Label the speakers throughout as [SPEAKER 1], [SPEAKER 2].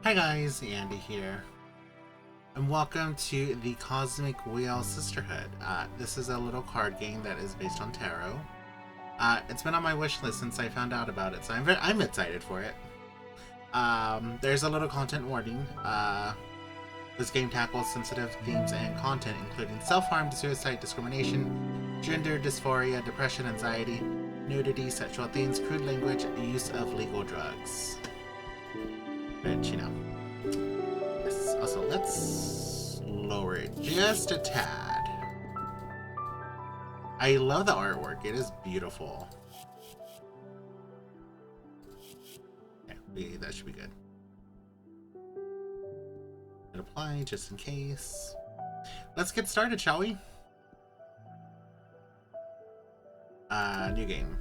[SPEAKER 1] Hi guys, Andy here, and welcome to the Cosmic Wheel Sisterhood. This is a little card game that is based on tarot. It's been on my wish list since I found out about it, so I'm excited for it. There's a little content warning. This game tackles sensitive themes and content, including self-harm, suicide, discrimination, gender dysphoria, depression, anxiety, nudity, sexual themes, crude language, use of legal drugs. But, you know. Yes. Also, let's lower it just a tad. I love the artwork. It is beautiful. Okay, that should be good. And apply just in case. Let's get started, shall we? New game.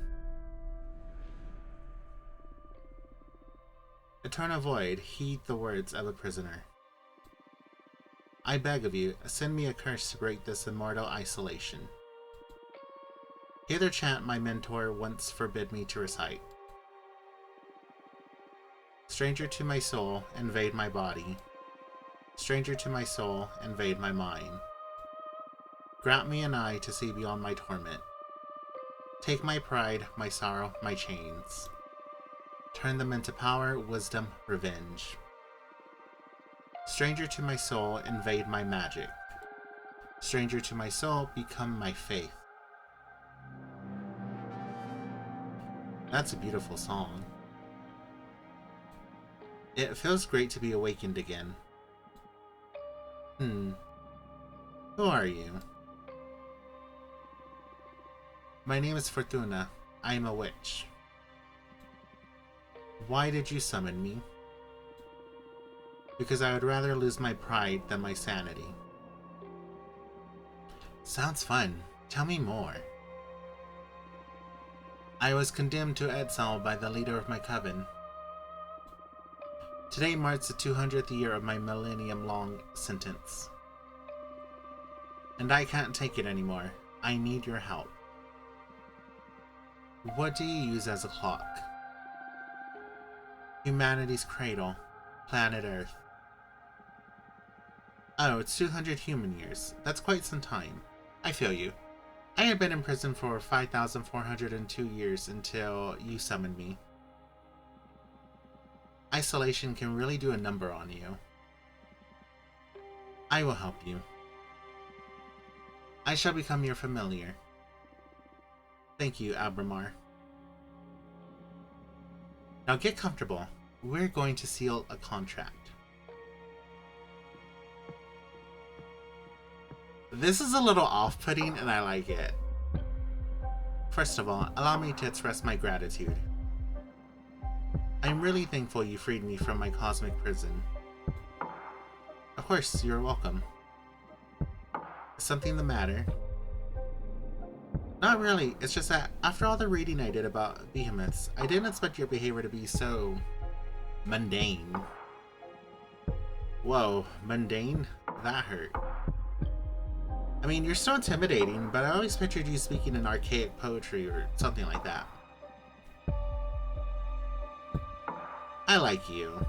[SPEAKER 1] Eternal Void, heed the words of a prisoner. I beg of you, send me a curse to break this immortal isolation. Hear the chant my mentor once forbid me to recite. Stranger to my soul, invade my body. Stranger to my soul, invade my mind. Grant me an eye to see beyond my torment. Take my pride, my sorrow, my chains. Turn them into power, wisdom, revenge. Stranger to my soul, invade my magic. Stranger to my soul, become my faith. That's a beautiful song. It feels great to be awakened again. Who are you? My name is Fortuna. I am a witch. Why did you summon me? Because I would rather lose my pride than my sanity. Sounds fun. Tell me more. I was condemned to exile by the leader of my coven. Today marks the 200th year of my millennium-long sentence. And I can't take it anymore. I need your help. What do you use as a clock? Humanity's cradle, planet Earth. Oh, it's 200 human years. That's quite some time. I feel you. I had been in prison for 5,402 years until you summoned me. Isolation can really do a number on you. I will help you. I shall become your familiar. Thank you, Abramar. Now get comfortable. We're going to seal a contract. This is a little off-putting and I like it. First of all, allow me to express my gratitude. I'm really thankful you freed me from my cosmic prison. Of course, you're welcome. Is something the matter? Not really, it's just that after all the reading I did about behemoths, I didn't expect your behavior to be so mundane. Whoa, mundane? That hurt. I mean, you're so intimidating, but I always pictured you speaking in archaic poetry or something like that. I like you.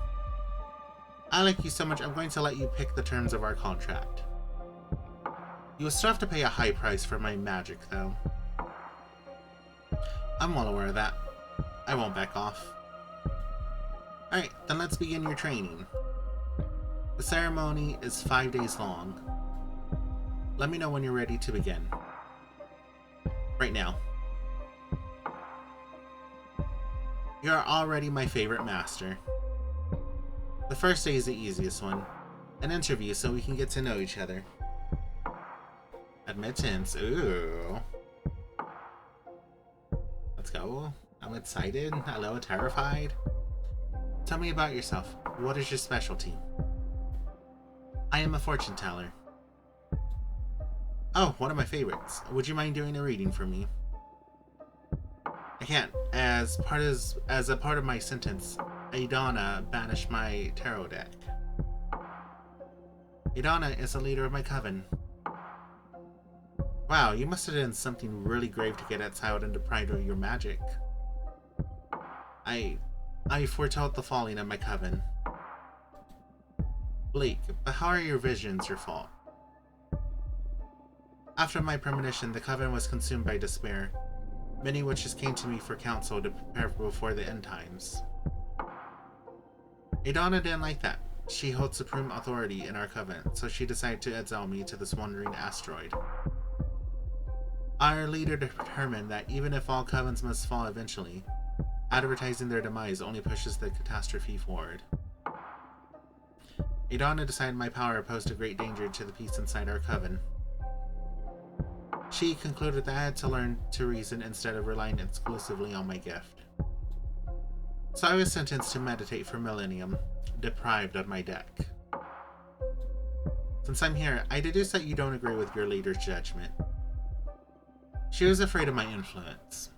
[SPEAKER 1] I like you so much, I'm going to let you pick the terms of our contract. You will still have to pay a high price for my magic, though. I'm well aware of that. I won't back off. Alright, then let's begin your training. The ceremony is 5 days long. Let me know when you're ready to begin. Right now. You're already my favorite master. The first day is the easiest one. An interview so we can get to know each other. Admittance. Ooh. Let's go. I'm excited, a little terrified. Tell me about yourself. What is your specialty? I am a fortune teller. Oh, one of my favorites. Would you mind doing a reading for me? I can't. As a part of my sentence, Adana banished my tarot deck. Adana is the leader of my coven. Wow, you must have done something really grave to get exiled and deprived of your magic. I foretold the falling of my coven. Bleak, but how are your visions your fault? After my premonition, the coven was consumed by despair. Many witches came to me for counsel to prepare before the end times. Idana didn't like that. She holds supreme authority in our coven, so she decided to exile me to this wandering asteroid. Our leader determined that even if all covens must fall eventually, advertising their demise only pushes the catastrophe forward. Idana decided my power posed a great danger to the peace inside our coven. She concluded that I had to learn to reason instead of relying exclusively on my gift. So I was sentenced to meditate for millennium, deprived of my deck. Since I'm here, I deduce that you don't agree with your leader's judgment. She was afraid of my influence.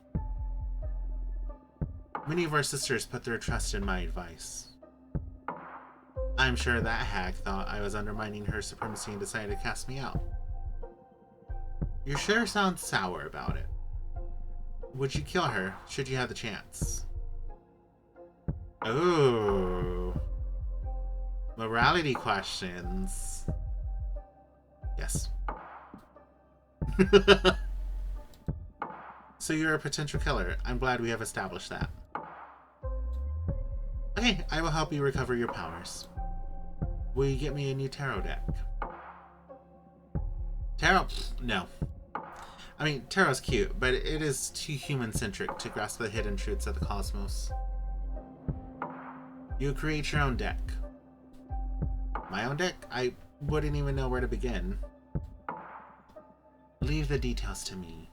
[SPEAKER 1] Many of our sisters put their trust in my advice. I'm sure that hag thought I was undermining her supremacy and decided to cast me out. You sure sound sour about it. Would you kill her, should you have the chance? Ooh. Morality questions. Yes. So you're a potential killer. I'm glad we have established that. Okay, I will help you recover your powers. Will you get me a new tarot deck? Tarot? No. I mean, tarot's cute, but it is too human-centric to grasp the hidden truths of the cosmos. You create your own deck. My own deck? I wouldn't even know where to begin. Leave the details to me.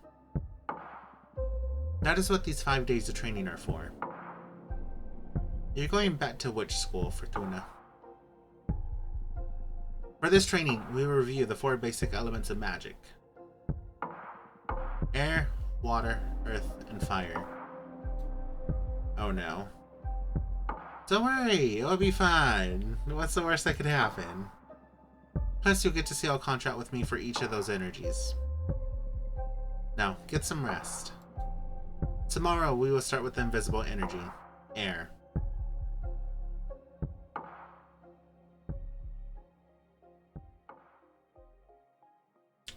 [SPEAKER 1] That is what these 5 days of training are for. You're going back to witch school, Fortuna. For this training, we will review the 4 basic elements of magic. Air, water, earth, and fire. Oh no. Don't worry, it'll be fine. What's the worst that could happen? Plus, you'll get to seal a contract with me for each of those energies. Now, get some rest. Tomorrow, we will start with the invisible energy, air.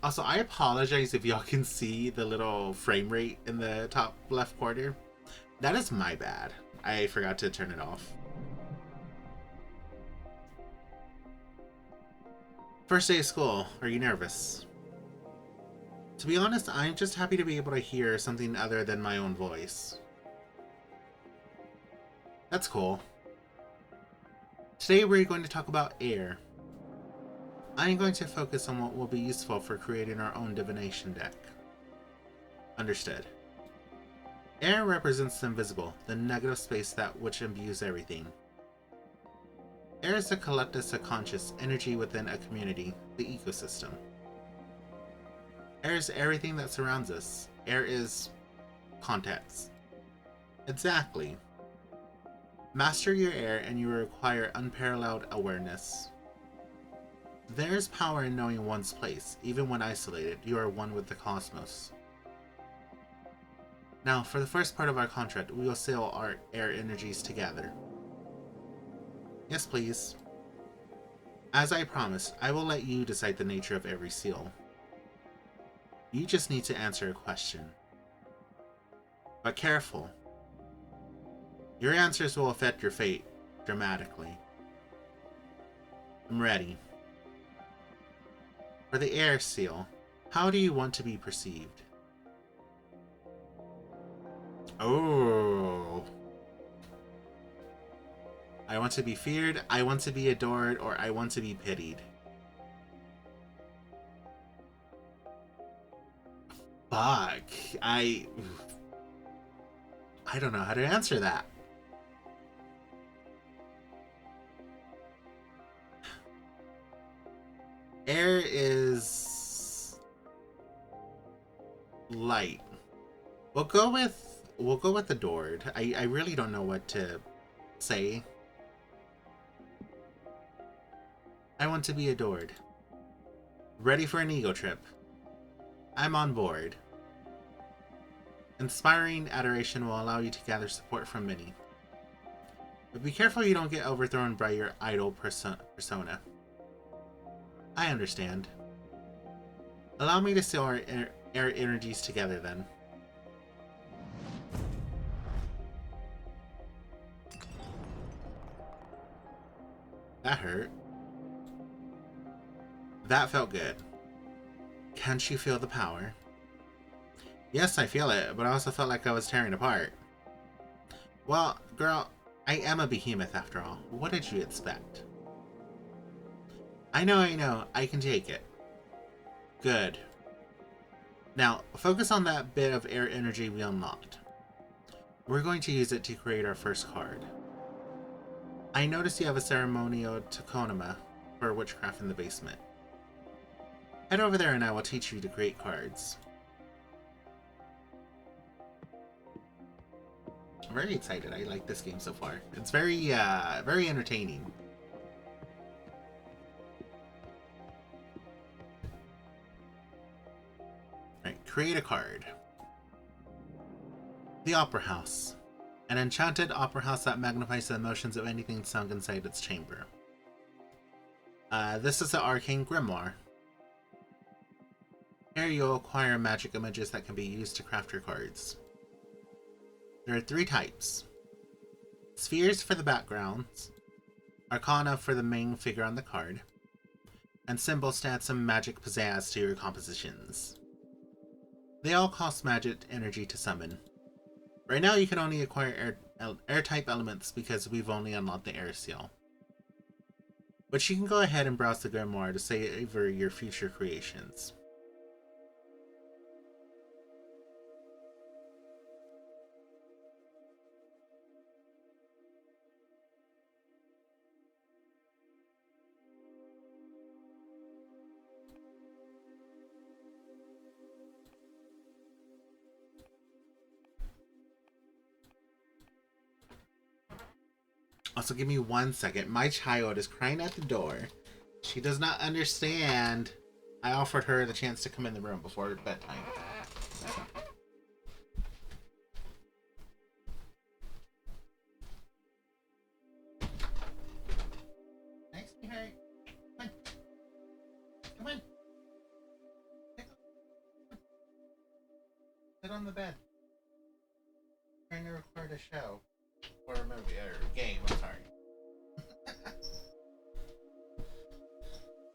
[SPEAKER 1] Also, I apologize if y'all can see the little frame rate in the top left corner. That is my bad. I forgot to turn it off. First day of school. Are you nervous? To be honest, I'm just happy to be able to hear something other than my own voice. That's cool. Today we're going to talk about air. I'm going to focus on what will be useful for creating our own divination deck. Understood. Air represents the invisible, the negative space that which imbues everything. Air is the collective subconscious energy within a community, the ecosystem. Air is everything that surrounds us. Air is context. Exactly. Master your air and you will require unparalleled awareness. There is power in knowing one's place. Even when isolated, you are one with the cosmos. Now, for the first part of our contract, we will seal our air energies together. Yes, please. As I promised, I will let you decide the nature of every seal. You just need to answer a question. But careful. Your answers will affect your fate dramatically. I'm ready. For the air seal, how do you want to be perceived? Oh. I want to be feared, I want to be adored, or I want to be pitied. Fuck. I don't know how to answer that. Air is light. We'll go with adored. I really don't know what to say. I want to be adored. Ready for an ego trip. I'm on board. Inspiring adoration will allow you to gather support from many. But be careful you don't get overthrown by your idol persona. I understand. Allow me to seal our energies together then. That hurt. That felt good. Can't you feel the power? Yes, I feel it, but I also felt like I was tearing apart. Well, girl, I am a behemoth after all. What did you expect? I know. I can take it. Good. Now, focus on that bit of air energy we unlocked. We're going to use it to create our first card. I noticed you have a ceremonial tokonoma for witchcraft in the basement. Head over there and I will teach you to create cards. I'm very excited. I like this game so far. It's very entertaining. Alright, create a card. The Opera House. An enchanted opera house that magnifies the emotions of anything sung inside its chamber. This is the Arcane Grimoire. Here you'll acquire magic images that can be used to craft your cards. There are 3 types. Spheres for the backgrounds, Arcana for the main figure on the card, and symbols to add some magic pizzazz to your compositions. They all cost magic energy to summon. Right now you can only acquire air-type elements because we've only unlocked the air seal. But you can go ahead and browse the grimoire to savor your future creations. Also, give me 1 second. My child is crying at the door. She does not understand. I offered her the chance to come in the room before bedtime. Thanks, Harry. Come on. Come on. Sit on the bed. I'm trying to record a show. Or a movie, or a game, I'm sorry.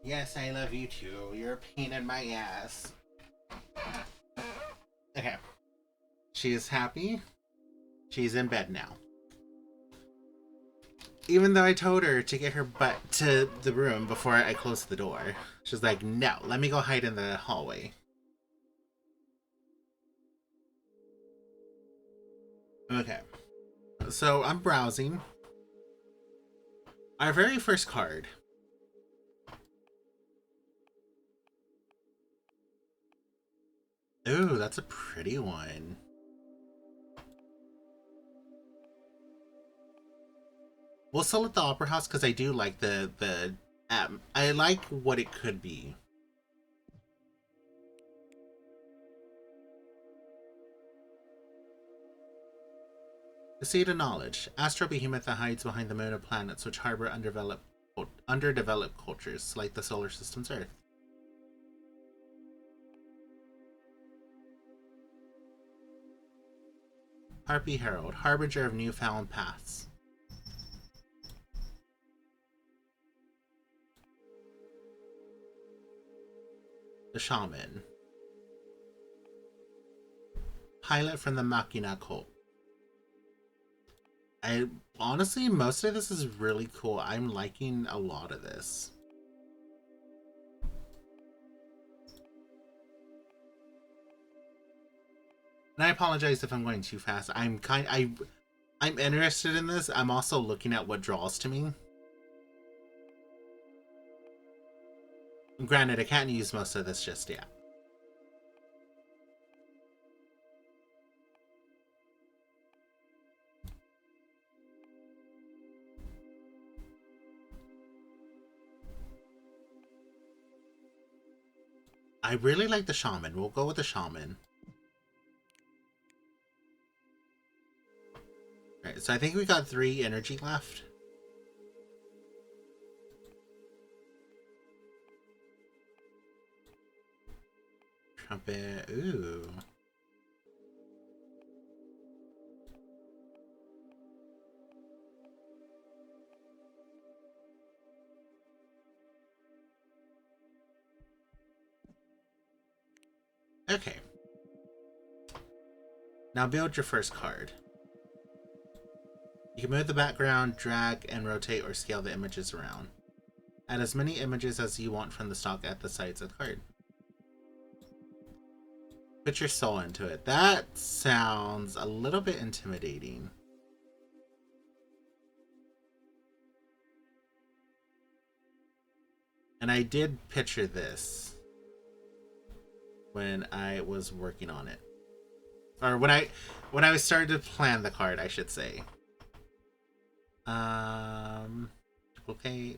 [SPEAKER 1] Yes, I love you too. You're a pain in my ass. Okay. She is happy. She's in bed now. Even though I told her to get her butt to the room before I closed the door. She's like, no, let me go hide in the hallway. Okay. So I'm browsing. Our very first card. Ooh, that's a pretty one. We'll sell it the Opera House because I do like the I like what it could be. The Seed of Knowledge. Astral behemoth that hides behind the moon of planets which harbor underdeveloped cultures, like the solar system's Earth. Harpy Herald. Harbinger of newfound paths. The Shaman. Pilot from the Machina cult. Honestly, most of this is really cool. I'm liking a lot of this. And I apologize if I'm going too fast. I'm interested in this. I'm also looking at what draws to me. Granted, I can't use most of this just yet. I really like the Shaman. We'll go with the Shaman. Alright, so I think we got 3 energy left. Trumpet. Ooh. Okay. Now build your first card. You can move the background, drag and rotate or scale the images around. Add as many images as you want from the stock at the sides of the card. Put your soul into it. That sounds a little bit intimidating. And I did picture this when I was working on it. Or when I was starting to plan the card, I should say. Okay.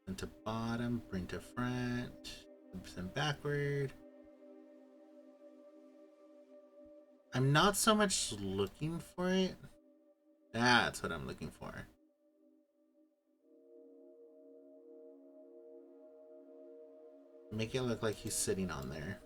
[SPEAKER 1] Bring to bottom, bring to front, send backward. I'm not so much looking for it. That's what I'm looking for. Make it look like he's sitting on there.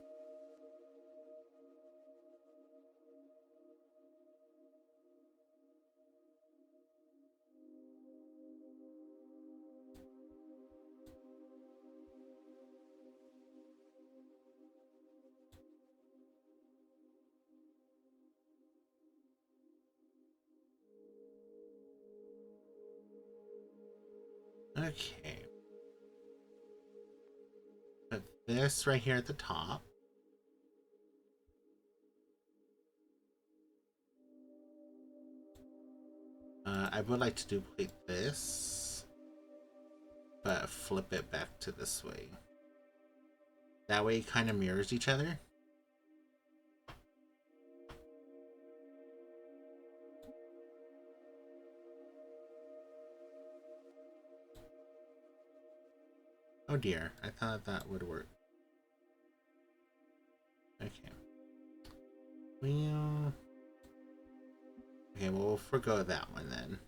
[SPEAKER 1] Okay. Put this right here at the top. I would like to duplicate this, but flip it back to this way. That way it kind of mirrors each other. Oh dear, I thought that would work. Okay. Okay, well, we'll forgo that one then.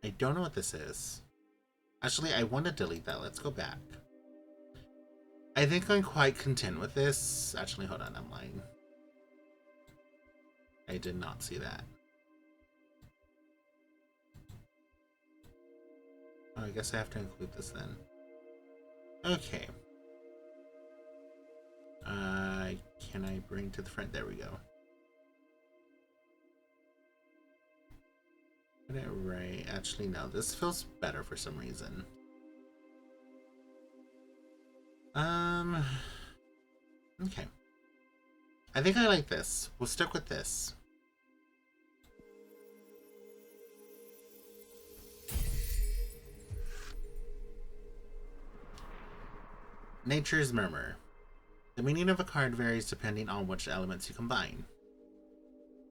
[SPEAKER 1] I don't know what this is. Actually, I want to delete that. Let's go back. I think I'm quite content with this. Actually, hold on, I'm lying. I did not see that. Oh, I guess I have to include this then. Okay. Can I bring to the front? There we go. Put it right. Actually, no. This feels better for some reason. Okay. I think I like this. We'll stick with this. Nature's Murmur. The meaning of a card varies depending on which elements you combine.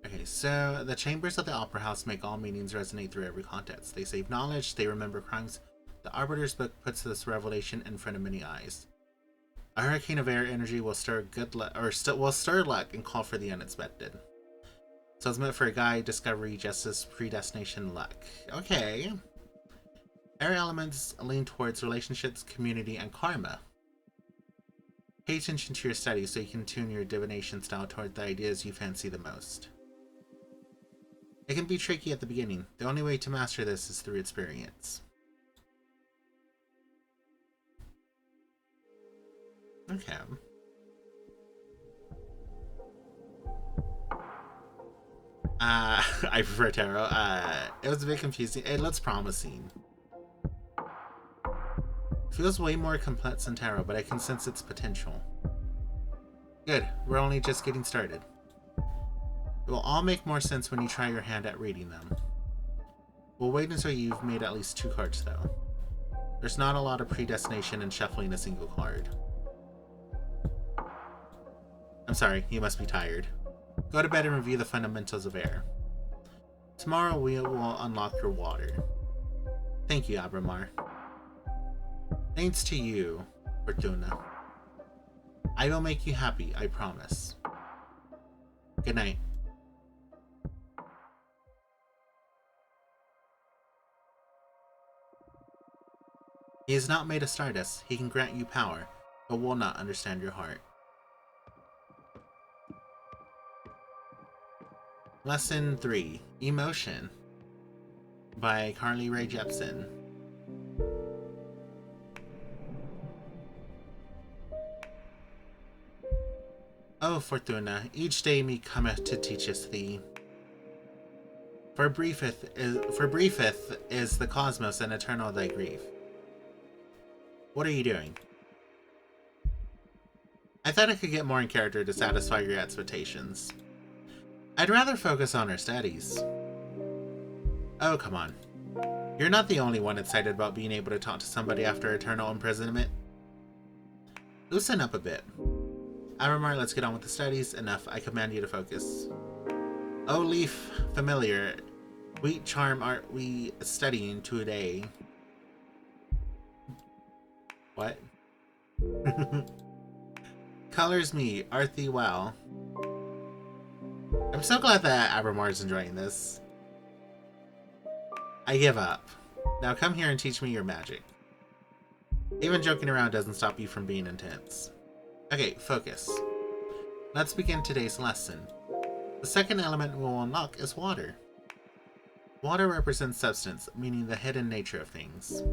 [SPEAKER 1] Okay, so the chambers of the Opera House make all meanings resonate through every context. They save knowledge, they remember crimes. The Arbiter's book puts this revelation in front of many eyes. A hurricane of air energy will stir good luck, or will stir luck and call for the unexpected. So it's meant for a guide, discovery, justice, predestination, luck. Okay. Air elements lean towards relationships, community, and karma. Pay attention to your studies so you can tune your divination style toward the ideas you fancy the most. It can be tricky at the beginning. The only way to master this is through experience. Okay. I prefer tarot. It was a bit confusing. It looks promising. It feels way more complex than tarot, but I can sense its potential. Good. We're only just getting started. It will all make more sense when you try your hand at reading them. We'll wait until you've made at least 2 cards, though. There's not a lot of predestination in shuffling a single card. I'm sorry, you must be tired. Go to bed and review the fundamentals of air. Tomorrow we will unlock your water. Thank you, Abramar. Thanks to you, Fortuna. I will make you happy, I promise. Good night. He is not made of stardust. He can grant you power, but will not understand your heart. Lesson 3. Emotion by Carly Rae Jepsen. Oh, Fortuna, each day me cometh to teacheth thee. For briefeth is the cosmos and eternal thy grief. What are you doing? I thought I could get more in character to satisfy your expectations. I'd rather focus on our studies. Oh, come on. You're not the only one excited about being able to talk to somebody after eternal imprisonment. Loosen up a bit. Aramar, let's get on with the studies. Enough, I command you to focus. Oh, Leaf, familiar. Sweet charm art we studying today. What? Colors me, art thee well. I'm so glad that Abramar's enjoying this. I give up. Now come here and teach me your magic. Even joking around doesn't stop you from being intense. Okay, focus. Let's begin today's lesson. The second element we'll unlock is water. Water represents substance, meaning the hidden nature of things.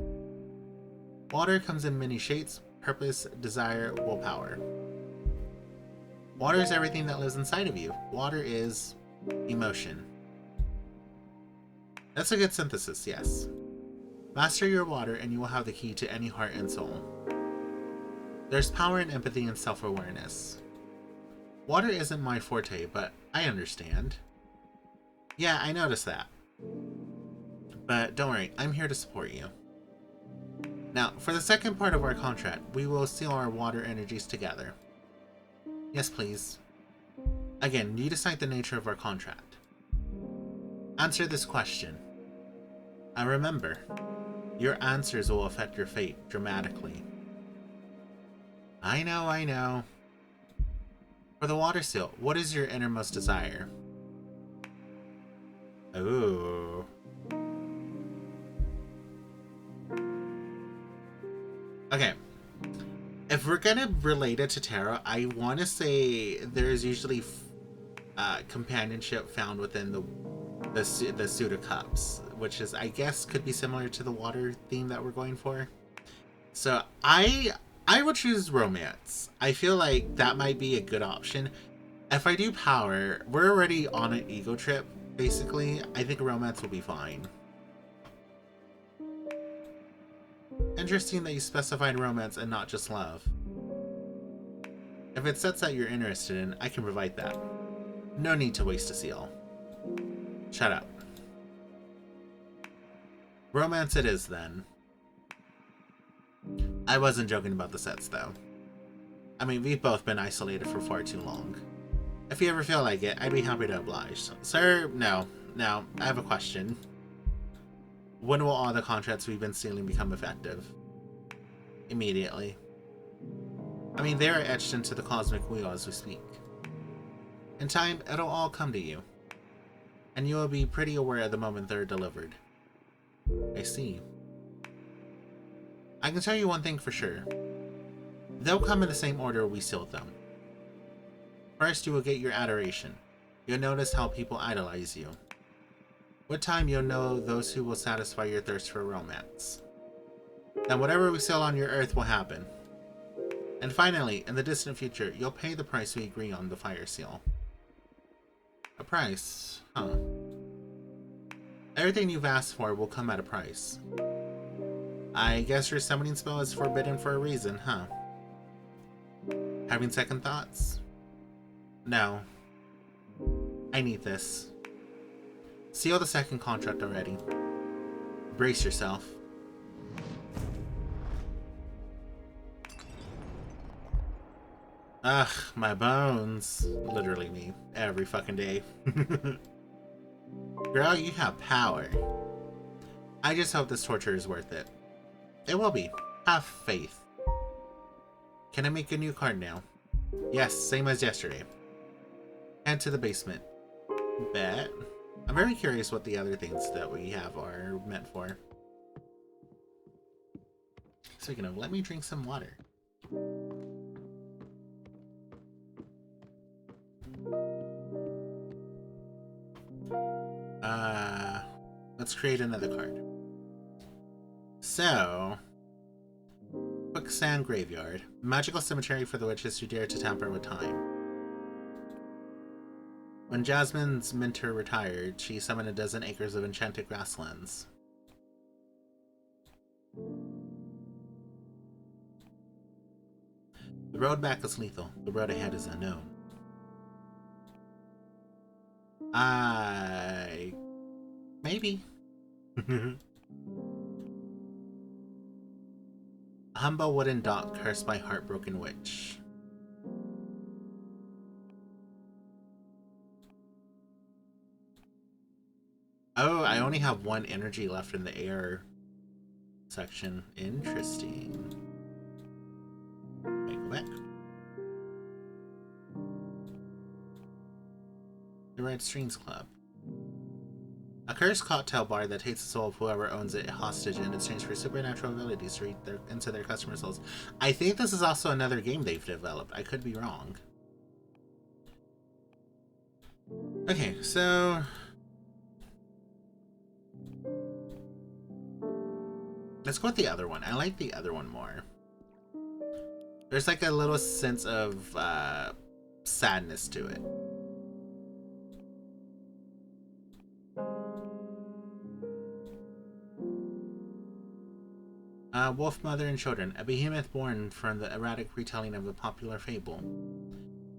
[SPEAKER 1] Water comes in many shapes: purpose, desire, willpower. Water is everything that lives inside of you. Water is emotion. That's a good synthesis, yes. Master your water and you will have the key to any heart and soul. There's power in empathy and self-awareness. Water isn't my forte, but I understand. Yeah, I noticed that. But don't worry, I'm here to support you. Now, for the second part of our contract, we will seal our water energies together. Yes, please. Again, you decide the nature of our contract. Answer this question. And remember, your answers will affect your fate dramatically. I know. For the water seal, what is your innermost desire? Ooh. Okay. If we're gonna relate it to tarot, I want to say there's usually companionship found within the suit of cups, which is, I guess, could be similar to the water theme that we're going for. So I would choose romance. I feel like that might be a good option. If I do power, we're already on an ego trip, basically. I think romance will be fine. Interesting that you specified romance and not just love. If it's sets that you're interested in, I can provide that. No need to waste a seal. Shut up. Romance it is, then. I wasn't joking about the sets, though. I mean, we've both been isolated for far too long. If you ever feel like it, I'd be happy to oblige. Sir, no. Now, I have a question. When will all the contracts we've been sealing become effective? Immediately. I mean, they are etched into the cosmic wheel as we speak. In time, it'll all come to you. And you will be pretty aware at the moment they're delivered. I see. I can tell you one thing for sure. They'll come in the same order we sealed them. First, you will get your adoration. You'll notice how people idolize you. With time, you'll know those who will satisfy your thirst for romance. Then whatever we seal on your earth will happen. And finally, in the distant future, you'll pay the price we agree on the fire seal. A price? Huh. Everything you've asked for will come at a price. I guess your summoning spell is forbidden for a reason, huh? Having second thoughts? No. I need this. Seal the second contract already. Brace yourself. Ugh, my bones. Literally me. Every fucking day. Girl, you have power. I just hope this torture is worth it. It will be. Have faith. Can I make a new card now? Yes, same as yesterday. Head to the basement. Bet. I'm very curious what the other things that we have are meant for. Speaking of, let me drink some water. Let's create another card. So, Quicksand Graveyard. Magical cemetery for the witches who dare to tamper with time. When Jasmine's mentor retired, she summoned a dozen acres of enchanted grasslands. The road back is lethal. The road ahead is unknown. Maybe. Humble wooden dock cursed by heartbroken witch. Oh, I only have one energy left in the air section. Interesting. Wait, go back. The Red Streams Club. A cursed cocktail bar that takes the soul of whoever owns it hostage in exchange for supernatural abilities to read into their customer souls. I think this is also another game they've developed. I could be wrong. Okay, so... let's go with the other one. I like the other one more. There's like a little sense of sadness to it. Wolf, Mother, and Children. A behemoth born from the erratic retelling of a popular fable.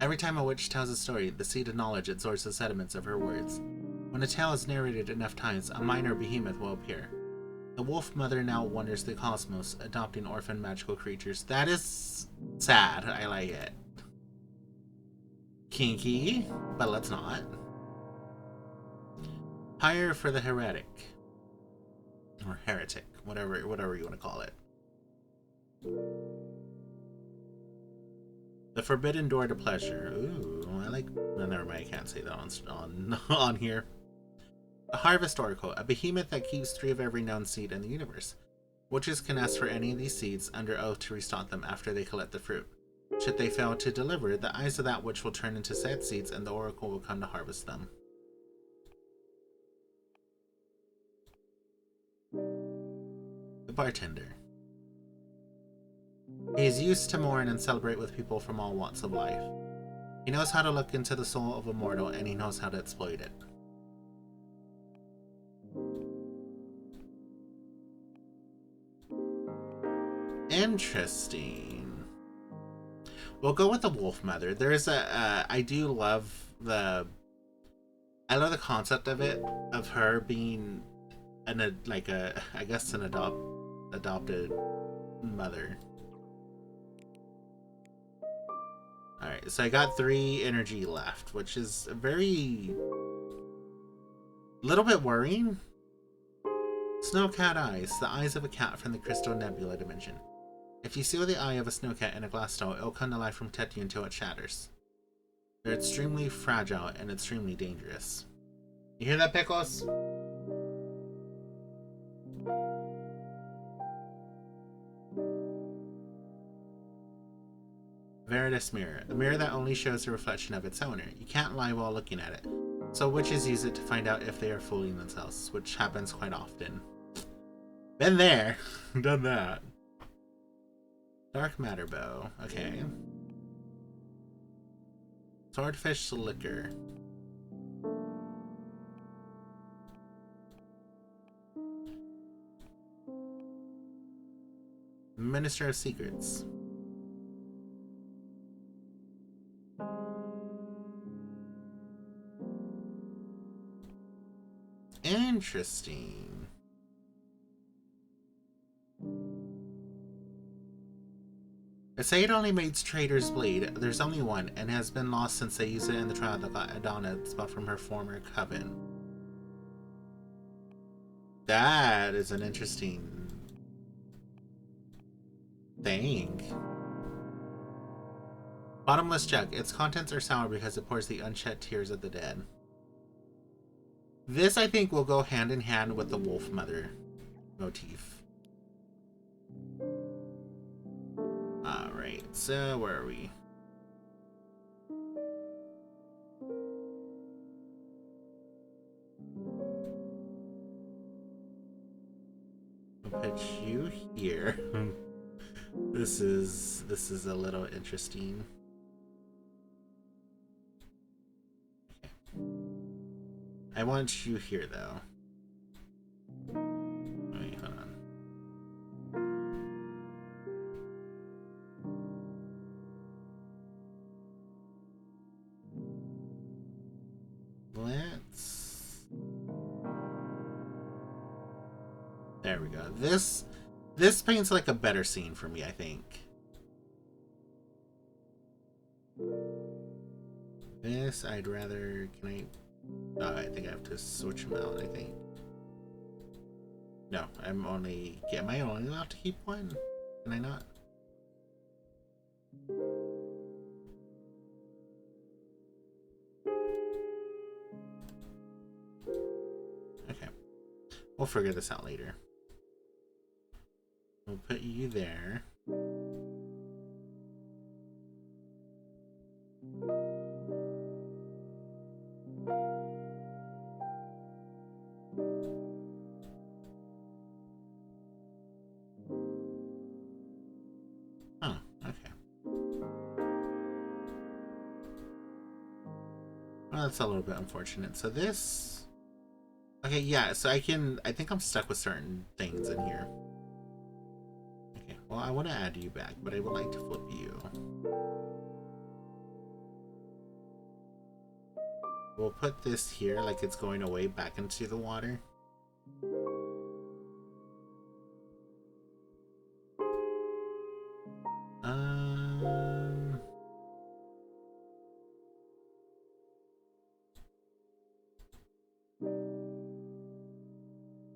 [SPEAKER 1] Every time a witch tells a story, the seed of knowledge absorbs the sediments of her words. When a tale is narrated enough times, a minor behemoth will appear. The Wolf Mother now wanders the cosmos, adopting orphan magical creatures. That is sad. I like it. Kinky, but let's not. Hire for the heretic. Or heretic. Whatever you want to call it. The forbidden door to pleasure. Ooh, I like... no, never mind, I can't say that on here. A harvest oracle, a behemoth that keeps 3 of every known seed in the universe. Witches can ask for any of these seeds under oath to restock them after they collect the fruit. Should they fail to deliver, the eyes of that witch will turn into said seeds and the oracle will come to harvest them. The bartender. He is used to mourn and celebrate with people from all walks of life. He knows how to look into the soul of a mortal and he knows how to exploit it. Interesting. We'll go with the Wolf Mother. There's a I do love the concept of it, of her being I guess an adopted mother. Alright, so I got 3 energy left, which is a little bit worrying. Snowcat eyes, the eyes of a cat from the Crystal Nebula dimension. If you seal the eye of a snowcat in a glass doll, it'll come to life from you until it shatters. They're extremely fragile and extremely dangerous. You hear that, Pickles? Veritas mirror, a mirror that only shows the reflection of its owner. You can't lie while looking at it. So witches use it to find out if they are fooling themselves, which happens quite often. Been there. Done that. Dark matter bow. Okay. Swordfish liquor. Minister of Secrets. Interesting. They say it only makes Trader's Blade. There's only one, and has been lost since they used it in the trial that got Adana spot from her former coven. That is an interesting Dang. Bottomless jug. Its contents are sour because it pours the unshed tears of the dead. This, I think, will go hand in hand with the Wolf Mother motif. Alright, so where are we? I'll put you here. This is a little interesting. I want you here, though. Wait, hold on. Let's... There we go. This paints like a better scene for me, I think. This, I'd rather... Can I... Oh, I think I have to switch them out, I think. No, am I only allowed to keep one? Can I not? Okay. We'll figure this out later. We'll put you there. Oh, okay. Well, that's a little bit unfortunate. So this... Okay, yeah, so I think I'm stuck with certain things in here. Okay, well, I want to add you back, but I would like to flip you. We'll put this here like it's going away back into the water.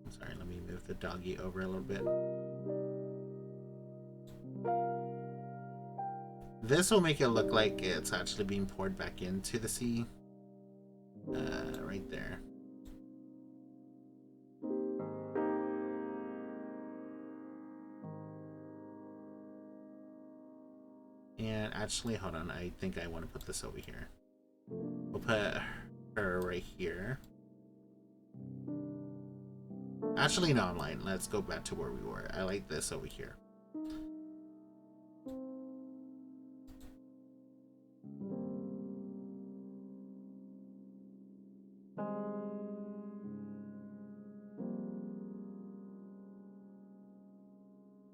[SPEAKER 1] Sorry, let me move the doggy over a little bit. This will make it look like it's actually being poured back into the sea. Right there. And actually, hold on, I think I want to put this over here. We'll put her right here. Actually, no, I'm lying. Let's go back to where we were. I like this over here.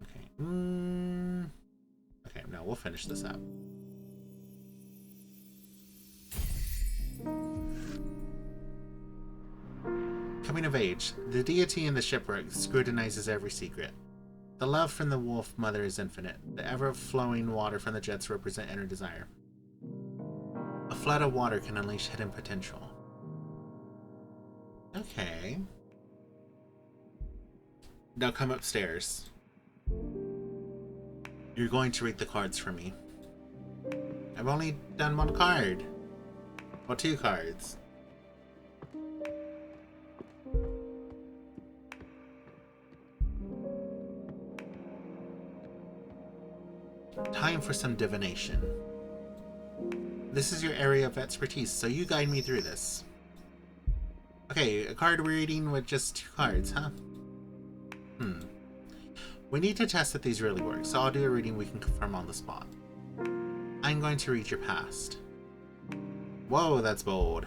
[SPEAKER 1] Okay. Okay, now we'll finish this up. Coming of age, the deity in the shipwreck scrutinizes every secret. The love from the wolf mother is infinite. The ever-flowing water from the jets represent inner desire. A flood of water can unleash hidden potential. Okay. Now come upstairs. You're going to read the cards for me. I've only done one card. Well, 2 cards. Time for some divination. This is your area of expertise, so you guide me through this. Okay, a card reading with just 2 cards, huh? We need to test that these really work, so I'll do a reading we can confirm on the spot. I'm going to read your past. Whoa, that's bold.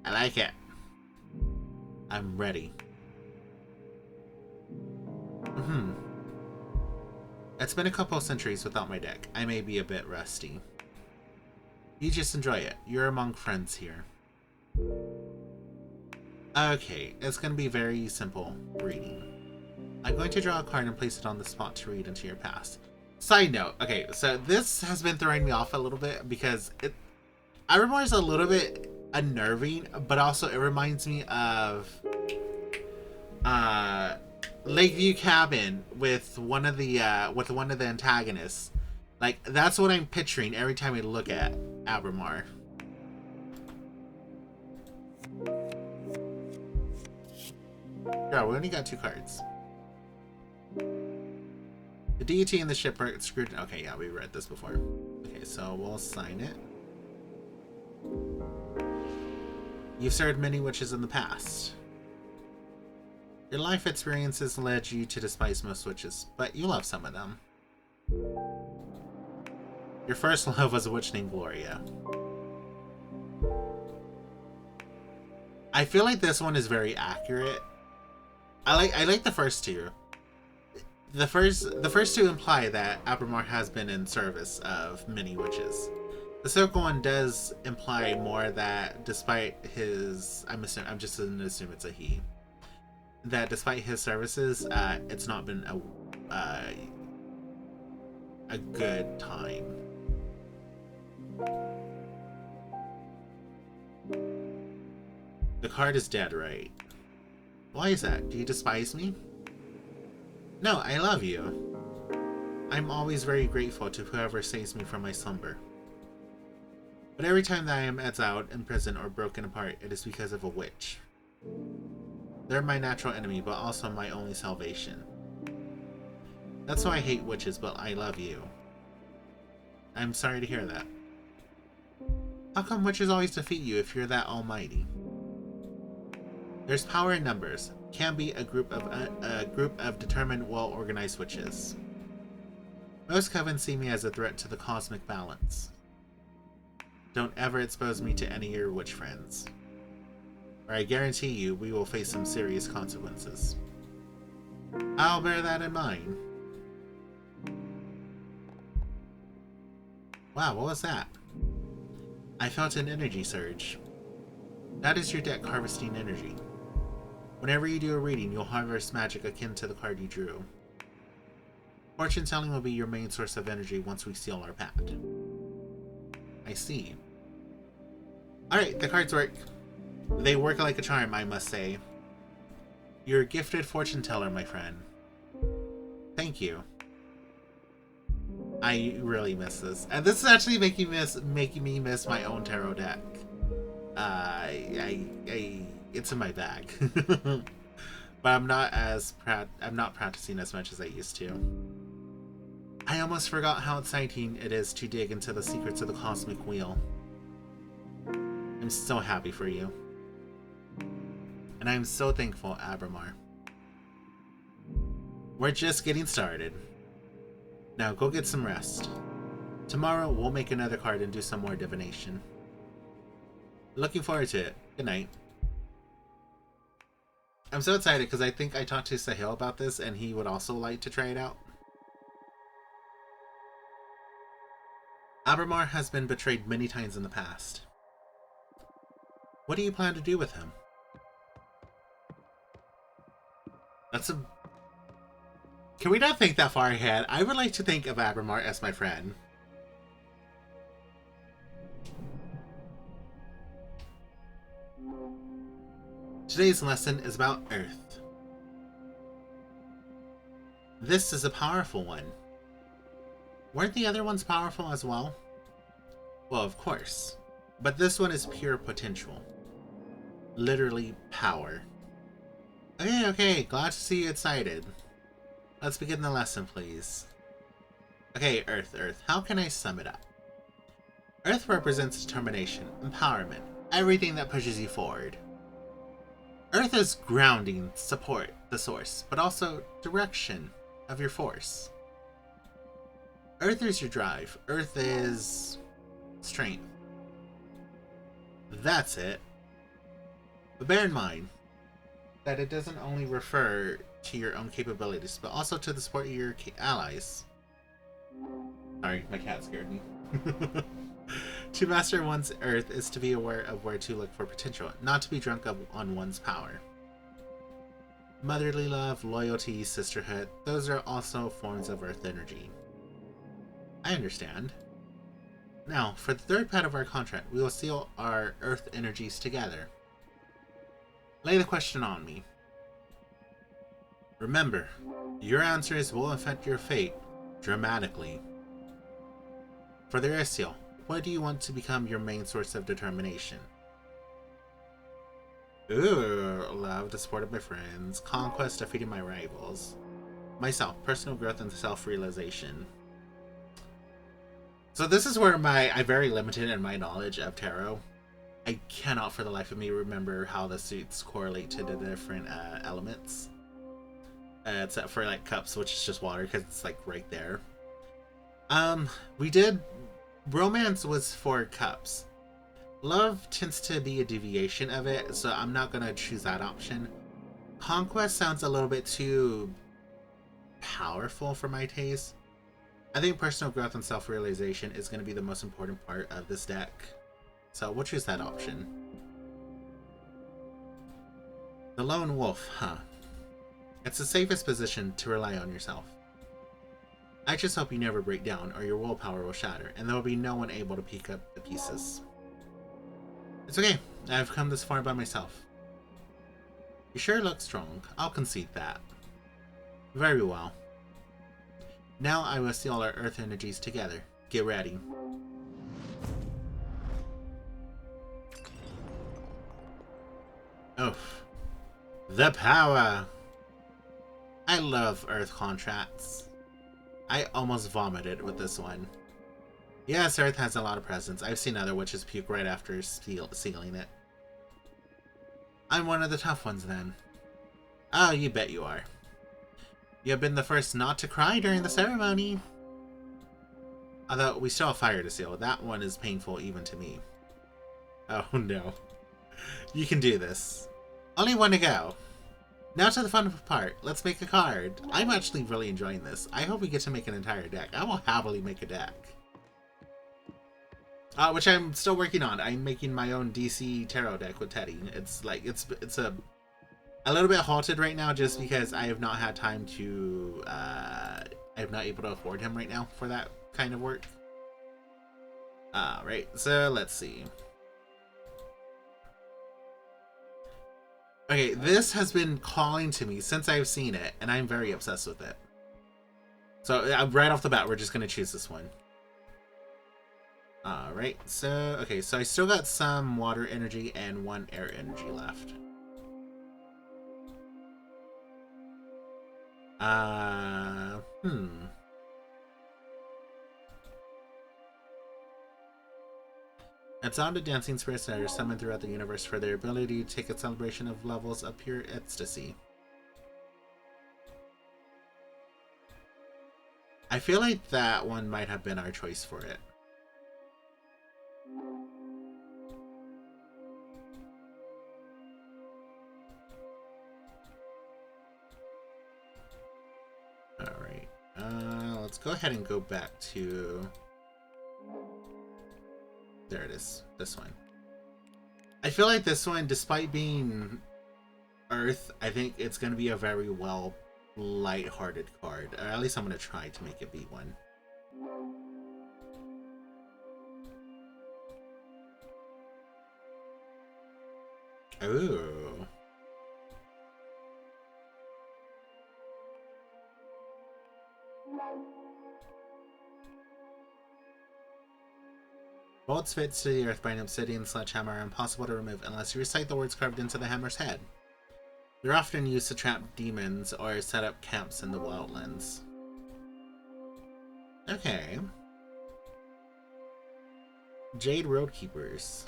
[SPEAKER 1] I like it. I'm ready. It's been a couple of centuries without my deck. I may be a bit rusty. You just enjoy it. You're among friends here. Okay, it's going to be very simple reading. I'm going to draw a card and place it on the spot to read into your past. Side note, okay, so this has been throwing me off a little bit because Evermore is a little bit unnerving, but also it reminds me of Lakeview Cabin with one of the antagonists. Like, that's what I'm picturing every time I look at Abramar. Yeah, we only got 2 cards. The deity and the shipwreck screwed. Okay, yeah, we read this before. Okay, so we'll sign it. You've served many witches in the past. Your life experiences led you to despise most witches, but you love some of them. Your first love was a witch named Gloria. I feel like this one is very accurate. I like the first 2. The first 2 imply that Abramar has been in service of many witches. The second one does imply more that despite his, I'm just going to assume it's a he, that despite his services, it's not been a good time. The card is dead, right? Why is that? Do you despise me? No, I love you. I'm always very grateful to whoever saves me from my slumber. But every time that I am exiled, imprisoned, or broken apart, it is because of a witch. They're my natural enemy, but also my only salvation. That's why I hate witches, but I love you. I'm sorry to hear that. How come witches always defeat you if you're that almighty? There's power in numbers. Can be a group of determined, well-organized witches. Most covens see me as a threat to the cosmic balance. Don't ever expose me to any of your witch friends, or I guarantee you we will face some serious consequences. I'll bear that in mind. Wow, what was that? I felt an energy surge. That is your deck harvesting energy. Whenever you do a reading, you'll harvest magic akin to the card you drew. Fortune telling will be your main source of energy once we seal our pact. I see. Alright, the cards work. They work like a charm, I must say. You're a gifted fortune teller, my friend. Thank you. I really miss this. And this is actually making me miss my own tarot deck. It's in my bag. But I'm not practicing as much as I used to. I almost forgot how exciting it is to dig into the secrets of the cosmic wheel. I'm so happy for you. And I'm so thankful, Abramar. We're just getting started. Now go get some rest. Tomorrow we'll make another card and do some more divination. Looking forward to it. Good night. I'm so excited because I think I talked to Sahil about this and he would also like to try it out. Abramar has been betrayed many times in the past. What do you plan to do with him? Can we not think that far ahead? I would like to think of Abramar as my friend. Today's lesson is about Earth. This is a powerful one. Weren't the other ones powerful as well? Well, of course. But this one is pure potential. Literally power. Okay, glad to see you excited. Let's begin the lesson, please. Okay, Earth. How can I sum it up? Earth represents determination, empowerment, everything that pushes you forward. Earth is grounding, support, the source, but also direction of your force. Earth is your drive. Earth is strength. That's it. But bear in mind that it doesn't only refer to your own capabilities, but also to the support of your allies. Sorry, my cat scared me. To master one's Earth is to be aware of where to look for potential, not to be drunk on one's power. Motherly love, loyalty, sisterhood, those are also forms of Earth energy. I understand. Now, for the third part of our contract, we will seal our Earth energies together. Lay the question on me. Remember, your answers will affect your fate dramatically. For the Uriel, what do you want to become your main source of determination? Ooh, love, the support of my friends, conquest, defeating my rivals. Myself, personal growth and self-realization. So this is where I'm very limited in my knowledge of tarot. I cannot for the life of me remember how the suits correlate to the different elements. Except for like cups, which is just water because it's like right there. We did romance was for cups. Love tends to be a deviation of it, so I'm not gonna choose that option. Conquest sounds a little bit too powerful for my taste. I think personal growth and self-realization is going to be the most important part of this deck. So we'll choose that option. The Lone Wolf, huh? It's the safest position to rely on yourself. I just hope you never break down or your willpower will shatter and there will be no one able to pick up the pieces. It's okay, I've come this far by myself. You sure look strong, I'll concede that. Very well. Now I will seal our earth energies together. Get ready. Oh, the power! I love earth contracts. I almost vomited with this one. Yes, earth has a lot of presence. I've seen other witches puke right after sealing it. I'm one of the tough ones then. Oh, you bet you are. You have been the first not to cry during the ceremony. Although we still have fire to seal. That one is painful even to me. Oh no. You can do this. Only one to go. Now to the fun part. Let's make a card. I'm actually really enjoying this. I hope we get to make an entire deck. I will happily make a deck. Which I'm still working on. I'm making my own DC tarot deck with Teddy. It's like it's a little bit halted right now just because I have not had time to I'm not able to afford him right now for that kind of work. Right, so let's see. Okay, this has been calling to me since I've seen it, and I'm very obsessed with it. So right off the bat, we're just gonna choose this one. Alright, so okay, so I still got some water energy and one air energy left. It's on to dancing spirits that are summoned throughout the universe for their ability to take a celebration of levels of pure ecstasy. I feel like that one might have been our choice for it. Alright, let's go ahead and go back to... There it is, this one. I feel like this one, despite being Earth, I think it's going to be a very well light-hearted card. Or at least I'm going to try to make it be one. Ooh. Bolts fits to the earth by an obsidian sledgehammer are impossible to remove unless you recite the words carved into the hammer's head. They're often used to trap demons or set up camps in the wildlands. Okay. Jade Roadkeepers.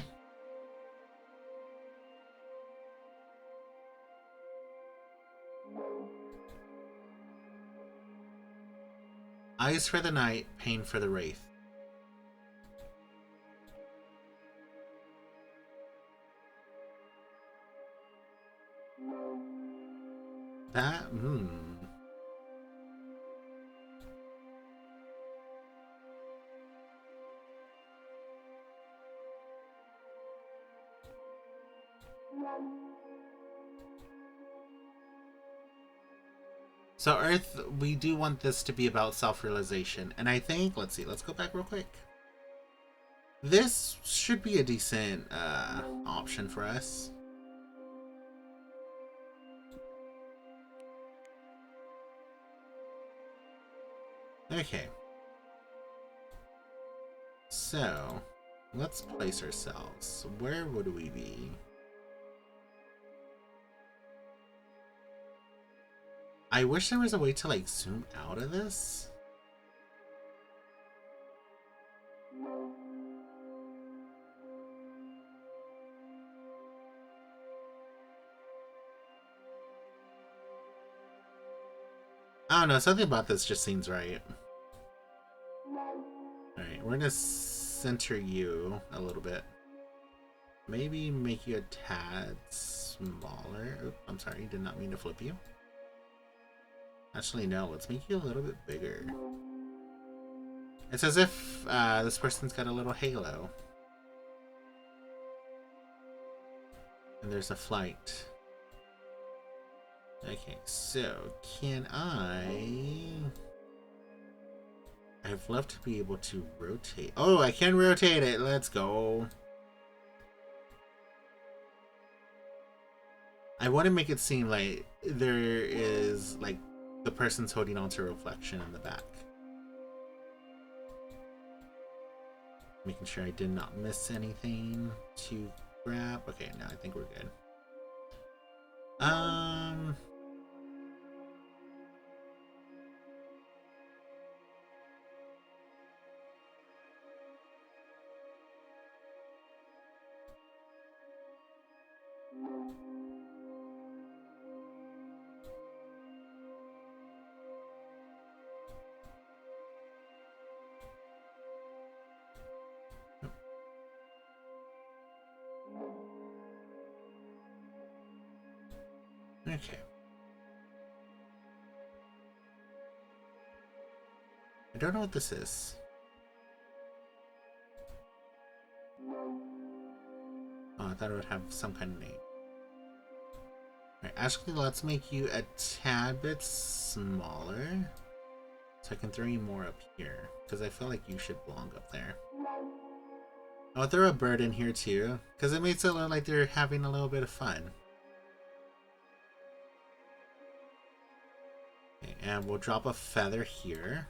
[SPEAKER 1] Eyes for the night, pain for the wraith. That, So Earth, we do want this to be about self-realization. And I think, let's see, let's go back real quick. This should be a decent option for us. Okay. So, let's place ourselves. Where would we be? I wish there was a way to, like, zoom out of this. I don't know, something about this just seems right. Alright, we're gonna center you a little bit. Maybe make you a tad smaller. Oop, I'm sorry, did not mean to flip you. Actually, no, let's make you a little bit bigger. It's as if this person's got a little halo. And there's a flight. Okay, so can I'd love to be able to rotate. Oh, I can rotate it. Let's go. I want to make it seem like there is, like, the person's holding on to a reflection in the back. Making sure I did not miss anything to grab. Okay, no, I think we're good. Okay. I don't know what this is. Oh, I thought it would have some kind of name. Alright, actually, let's make you a tad bit smaller. So I can throw you more up here. Because I feel like you should belong up there. I'll throw a bird in here too. Because it makes it look like they're having a little bit of fun. Okay, and we'll drop a feather here.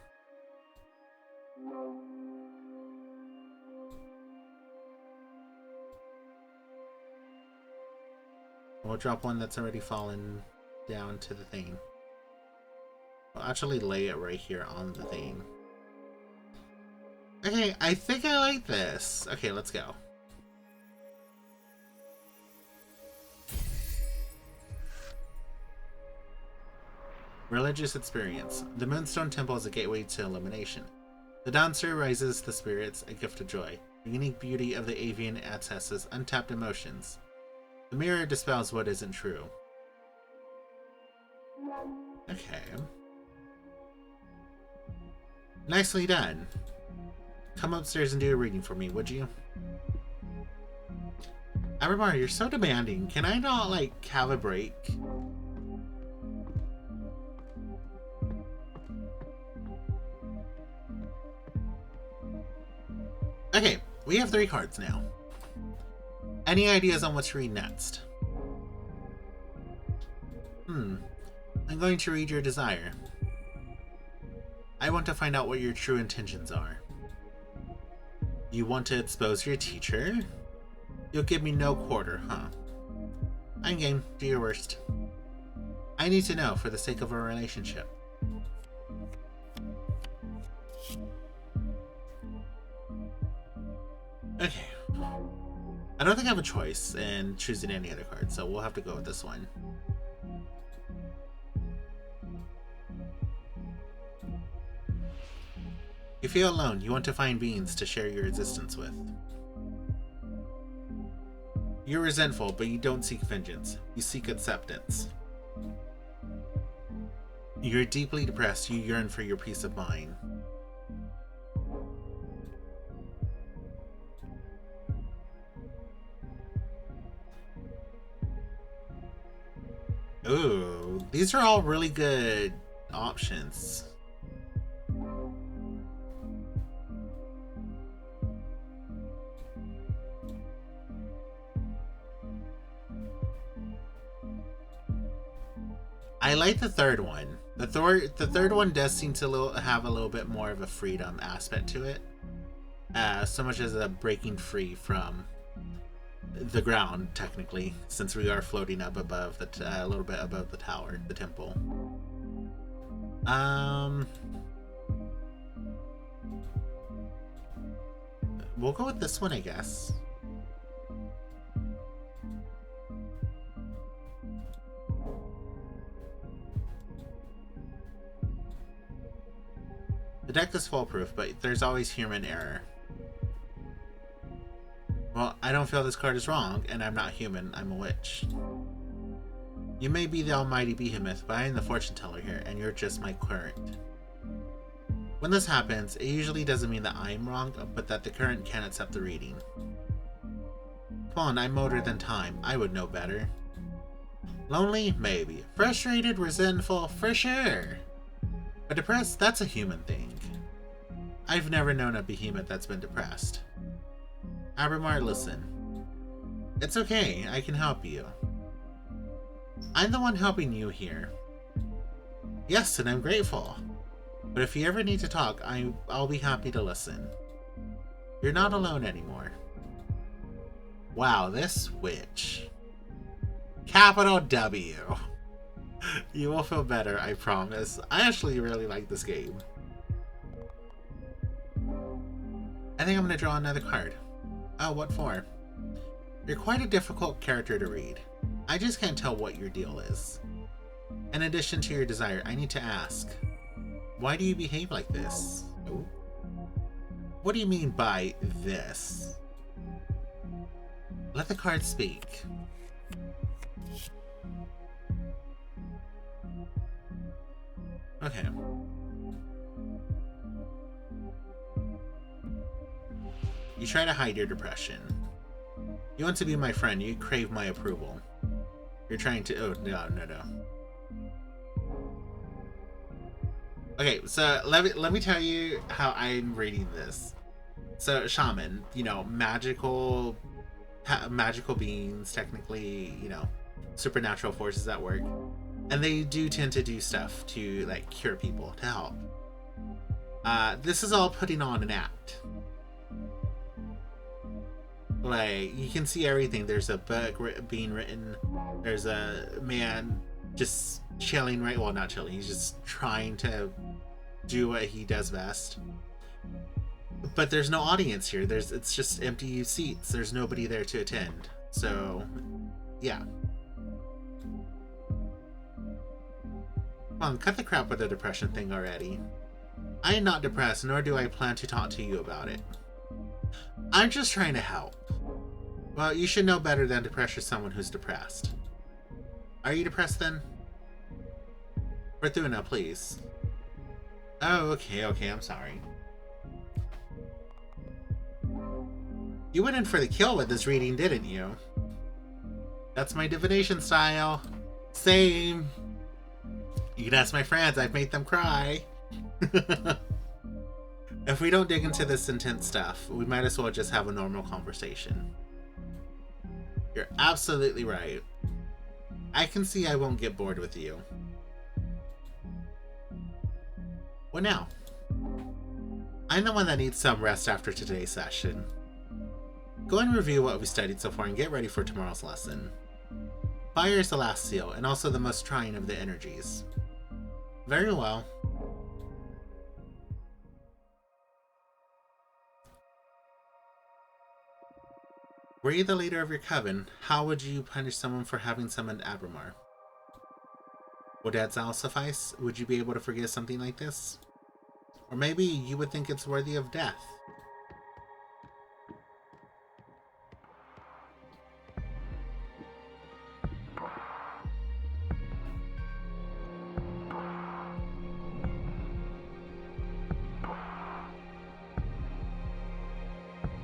[SPEAKER 1] We'll drop one that's already fallen down to the thing. We'll actually lay it right here on the thing. Okay, I think I like this. Okay, let's go. Religious experience. The Moonstone Temple is a gateway to illumination. The dancer raises the spirits, a gift of joy. The unique beauty of the avian attests untapped emotions. The mirror dispels what isn't true. Okay. Nicely done. Come upstairs and do a reading for me, would you? Evermore, you're so demanding. Can I not, like, have a break? Okay, we have 3 cards now. Any ideas on what to read next? I'm going to read your desire. I want to find out what your true intentions are. You want to expose your teacher? You'll give me no quarter, huh? I'm game. Do your worst. I need to know for the sake of our relationship. Okay. I don't think I have a choice in choosing any other card, so we'll have to go with this one. You feel alone. You want to find beings to share your existence with. You're resentful, but you don't seek vengeance. You seek acceptance. You're deeply depressed. You yearn for your peace of mind. Ooh, these are all really good options. I like the third one. The third one does seem to have a little bit more of a freedom aspect to it. So much as a breaking free from the ground, technically, since we are floating up above a little bit above the tower, the temple. We'll go with this one, I guess. The deck is foolproof, but there's always human error. Well, I don't feel this card is wrong, and I'm not human, I'm a witch. You may be the almighty behemoth, but I am the fortune teller here, and you're just my current. When this happens, it usually doesn't mean that I'm wrong, but that the current can't accept the reading. Come on, I'm older than time, I would know better. Lonely? Maybe. Frustrated? Resentful? For sure. But depressed? That's a human thing. I've never known a behemoth that's been depressed. Abramar, listen. It's okay, I can help you. I'm the one helping you here. Yes, and I'm grateful. But if you ever need to talk, I'll be happy to listen. You're not alone anymore. Wow, this witch. Capital W. You will feel better, I promise. I actually really like this game. I think I'm gonna draw another card. Oh, what for? You're quite a difficult character to read. I just can't tell what your deal is. In addition to your desire, I need to ask, why do you behave like this? Oh. What do you mean by this? Let the card speak. Okay. You try to hide your depression. You want to be my friend, you crave my approval. You're trying to... Oh, no. Okay, so let me tell you how I'm reading this. So, shaman, magical beings, technically, supernatural forces at work. And they do tend to do stuff to, like, cure people, to help. This is all putting on an act. Like, you can see everything. There's a book being written. There's a man just chilling, right? Well, not chilling. He's just trying to do what he does best. But there's no audience here. It's just empty seats. There's nobody there to attend. So, yeah. Come on, cut the crap with the depression thing already. I am not depressed, nor do I plan to talk to you about it. I'm just trying to help. Well, you should know better than to pressure someone who's depressed. Are you depressed then? Fortuna, please. Oh, okay, I'm sorry. You went in for the kill with this reading, didn't you? That's my divination style. Same. You can ask my friends, I've made them cry. If we don't dig into this intense stuff, we might as well just have a normal conversation. You're absolutely right. I can see I won't get bored with you. What now? I'm the one that needs some rest after today's session. Go and review what we studied so far and get ready for tomorrow's lesson. Fire is the last seal, and also the most trying of the energies. Very well. Were you the leader of your coven, how would you punish someone for having summoned Abramar? Would that all suffice? Would you be able to forgive something like this? Or maybe you would think it's worthy of death.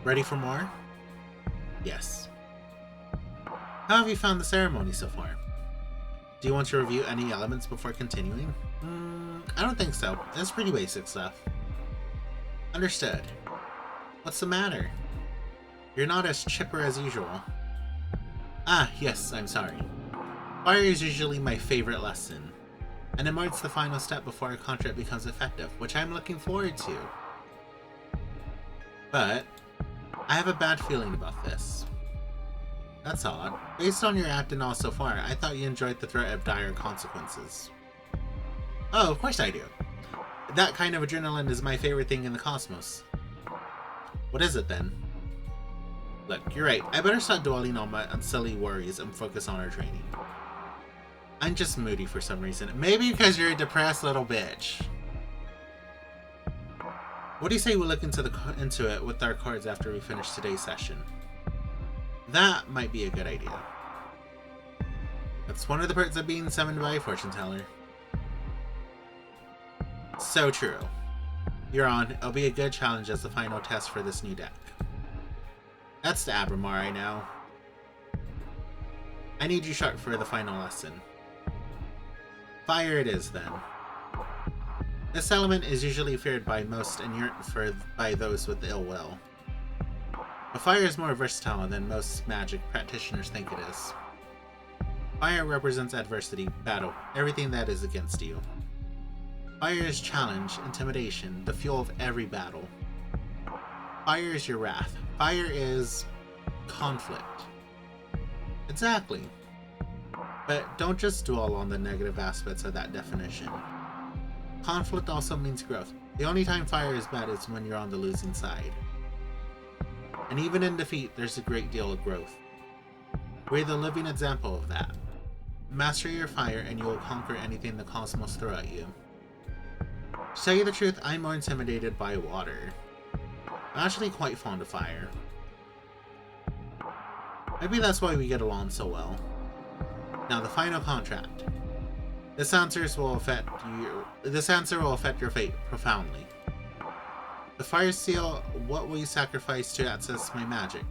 [SPEAKER 1] Ready for more? Yes. How have you found the ceremony so far? Do you want to review any elements before continuing? I don't think so. It's pretty basic stuff. Understood. What's the matter? You're not as chipper as usual. Ah, yes, I'm sorry. Fire is usually my favorite lesson. and it marks the final step before our contract becomes effective, which I'm looking forward to. But I have a bad feeling about this. That's odd. Based on your acting all so far, I thought you enjoyed the threat of dire consequences. Oh, of course I do. That kind of adrenaline is my favorite thing in the cosmos. What is it then? Look, you're right. I better stop dwelling on silly worries and focus on our training. I'm just moody for some reason. Maybe because you're a depressed little bitch. What do you say we look into it with our cards after we finish today's session? That might be a good idea. That's one of the perks of being summoned by a fortune teller. So true. You're on. It'll be a good challenge as the final test for this new deck. That's the Abramar I know. I need you sharp for the final lesson. Fire it is, then. This element is usually feared by most and yearned by those with ill will. But fire is more versatile than most magic practitioners think it is. Fire represents adversity, battle, everything that is against you. Fire is challenge, intimidation, the fuel of every battle. Fire is your wrath. Fire is conflict. Exactly. But don't just dwell on the negative aspects of that definition. Conflict also means growth. The only time fire is bad is when you're on the losing side. And even in defeat, there's a great deal of growth. We're the living example of that. Master your fire and you will conquer anything the cosmos throw at you. To tell you the truth, I'm more intimidated by water. I'm actually quite fond of fire. Maybe that's why we get along so well. Now, the final contract. This answer will affect your fate profoundly. The fire seal, what will you sacrifice to access my magic?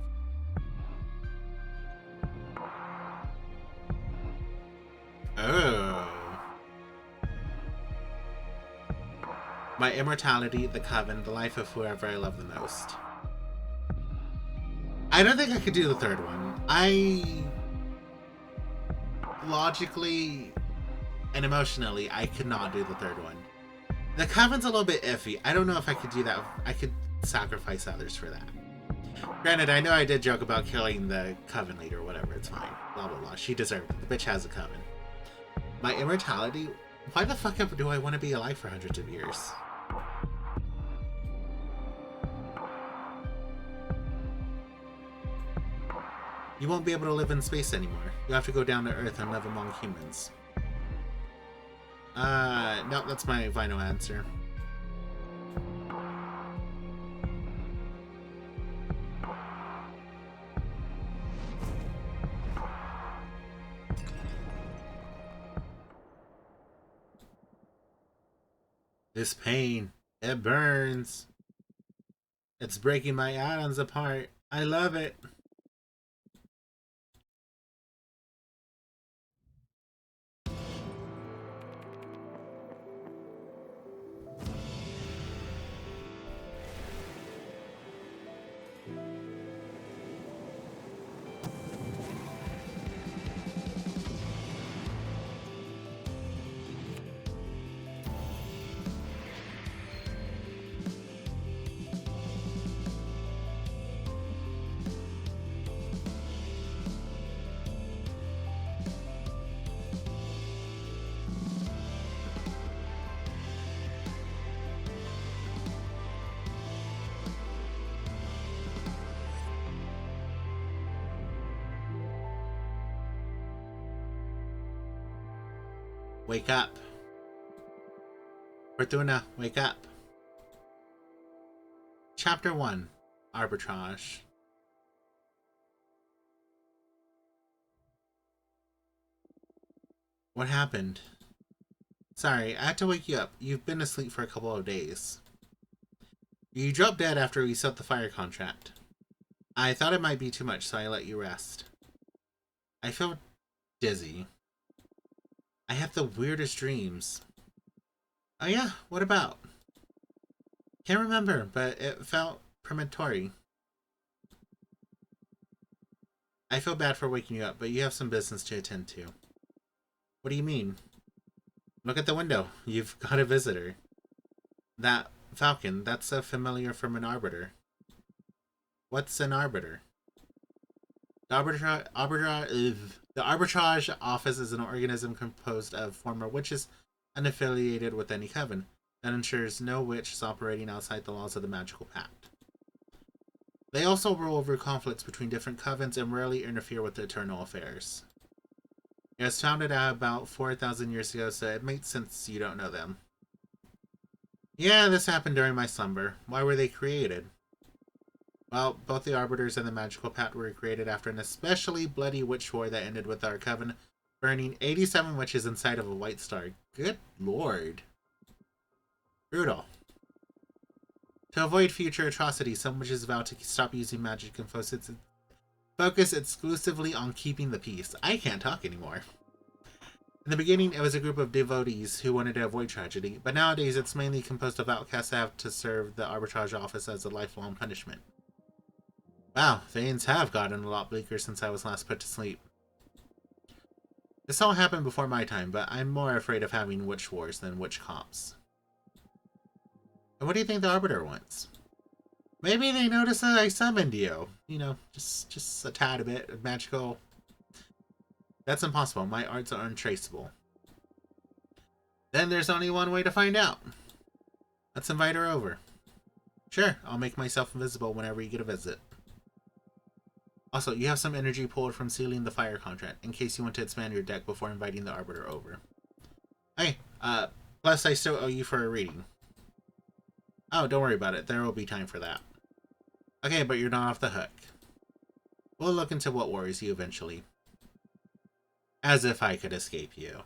[SPEAKER 1] Oh. My immortality, the coven, the life of whoever I love the most. I don't think I could do the third one. Logically and emotionally, I could not do the third one. The coven's a little bit iffy. I don't know if I could do that. I could sacrifice others for that. Granted, I know I did joke about killing the coven leader or whatever. It's fine. Blah, blah, blah. She deserved it. The bitch has a coven. My immortality? Why the fuck do I want to be alive for hundreds of years? You won't be able to live in space anymore. You have to go down to Earth and live among humans. No, that's my final answer. This pain, it burns. It's breaking my atoms apart. I love it. Wake up. Fortuna, wake up. Chapter 1. Arbitrage. What happened? Sorry, I had to wake you up. You've been asleep for a couple of days. You dropped dead after we set the fire contract. I thought it might be too much, so I let you rest. I feel dizzy. I have the weirdest dreams. Oh yeah, what about? Can't remember, but it felt premonitory. I feel bad for waking you up, but you have some business to attend to. What do you mean? Look at the window. You've got a visitor. That falcon, that's so familiar from an arbiter. What's an arbiter? The arbitrage office is an organism composed of former witches unaffiliated with any coven that ensures no witch is operating outside the laws of the magical pact. They also rule over conflicts between different covens and rarely interfere with eternal affairs. It was founded about 4,000 years ago, so it makes sense you don't know them. Yeah, this happened during my slumber. Why were they created? Well, both the Arbiters and the Magical Pact were created after an especially bloody witch war that ended with our coven burning 87 witches inside of a white star. Good lord. Brutal. To avoid future atrocities, some witches vowed to stop using magic and focus exclusively on keeping the peace. I can't talk anymore. In the beginning, it was a group of devotees who wanted to avoid tragedy, but nowadays it's mainly composed of outcasts that have to serve the arbitrage office as a lifelong punishment. Wow, things have gotten a lot bleaker since I was last put to sleep. This all happened before my time, but I'm more afraid of having witch wars than witch cops. And what do you think the Arbiter wants? Maybe they noticed that I summoned you. You know, just a tad bit of magical. That's impossible. My arts are untraceable. Then there's only one way to find out. Let's invite her over. Sure, I'll make myself invisible whenever you get a visit. Also, you have some energy pulled from sealing the fire contract, in case you want to expand your deck before inviting the Arbiter over. Hey, plus I still owe you for a reading. Oh, don't worry about it. There will be time for that. Okay, but you're not off the hook. We'll look into what worries you eventually. As if I could escape you.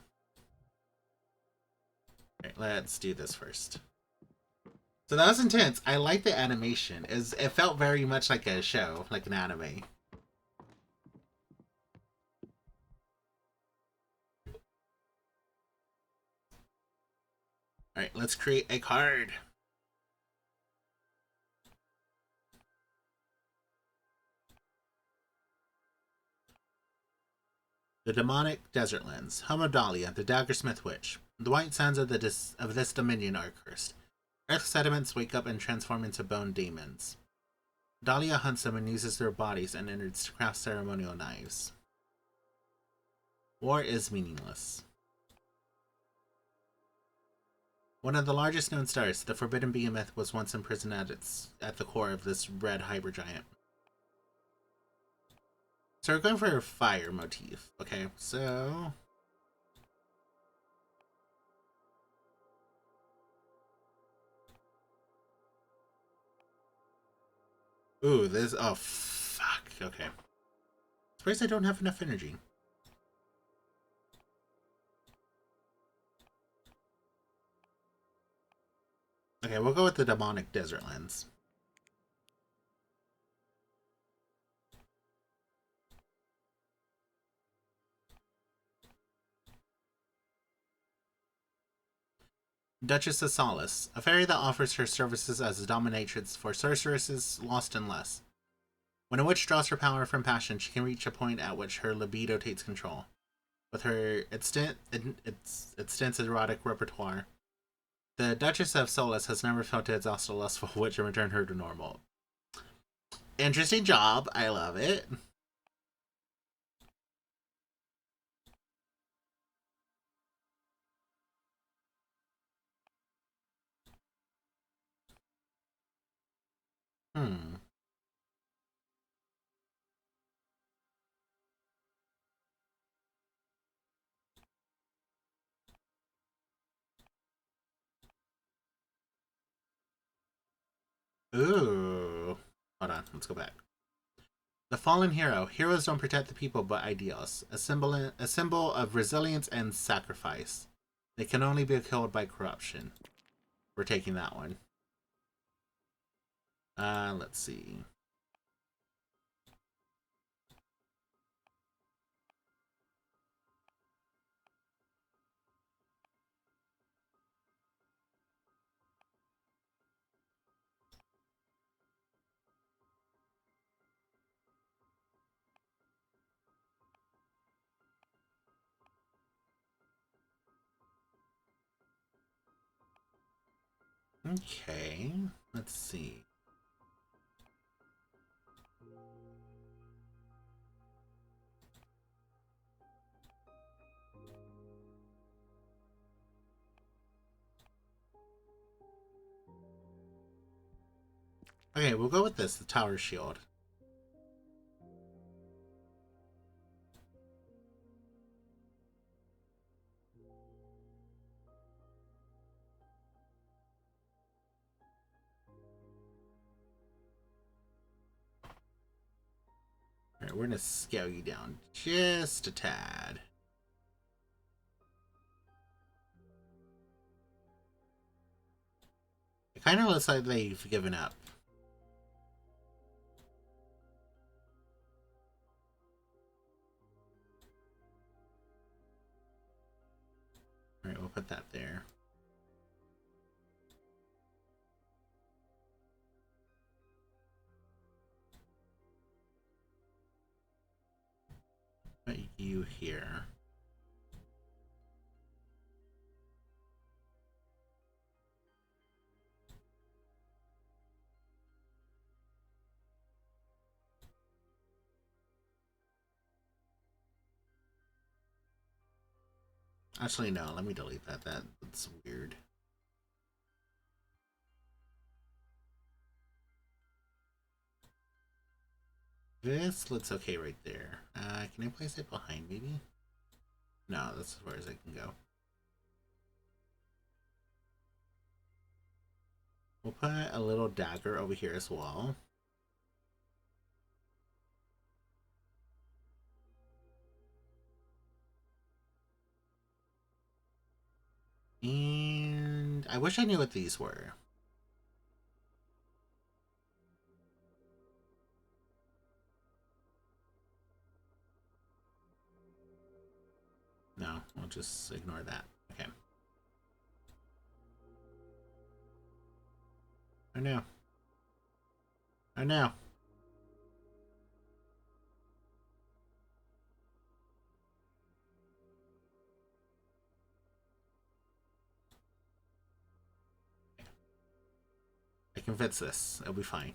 [SPEAKER 1] Alright, let's do this first. So that was intense. I like the animation. It felt very much like a show, like an anime. Alright, let's create a card. The Demonic Desert Lens. Home of Dahlia, the Daggersmith Witch. The white sands of this dominion are cursed. Earth sediments wake up and transform into bone demons. Dahlia hunts them and uses their bodies and innards to craft ceremonial knives. War is meaningless. One of the largest known stars, the Forbidden Behemoth, was once imprisoned at the core of this red hypergiant. So we're going for a fire motif. Okay, so... Ooh, this... Oh, fuck. Okay. Surprised I don't have enough energy. Okay, we'll go with the Demonic Desert Lens. Duchess of Solace, a fairy that offers her services as a dominatrix for sorceresses lost and less. When a witch draws her power from passion, she can reach a point at which her libido takes control. With her extensive erotic repertoire, the Duchess of Solace has never failed to exhaust a lustful witch and return her to normal. Interesting job. I love it. Hmm. Ooh. Hold on. Let's go back. The fallen hero. Heroes don't protect the people but ideals. A symbol of resilience and sacrifice. They can only be killed by corruption. We're taking that one. Let's see. Okay, let's see. Okay, we'll go with this, the tower shield. Alright, we're gonna scale you down just a tad. It kind of looks like they've given up. Alright, we'll put that there. Put you here. Actually, no, let me delete that. That's weird. This looks okay right there. Can I place it behind maybe? No, that's as far as I can go. We'll put a little dagger over here as well. And I wish I knew what these were. No, we'll just ignore that. Okay. Oh no. Oh no. I can fix this. It'll be fine.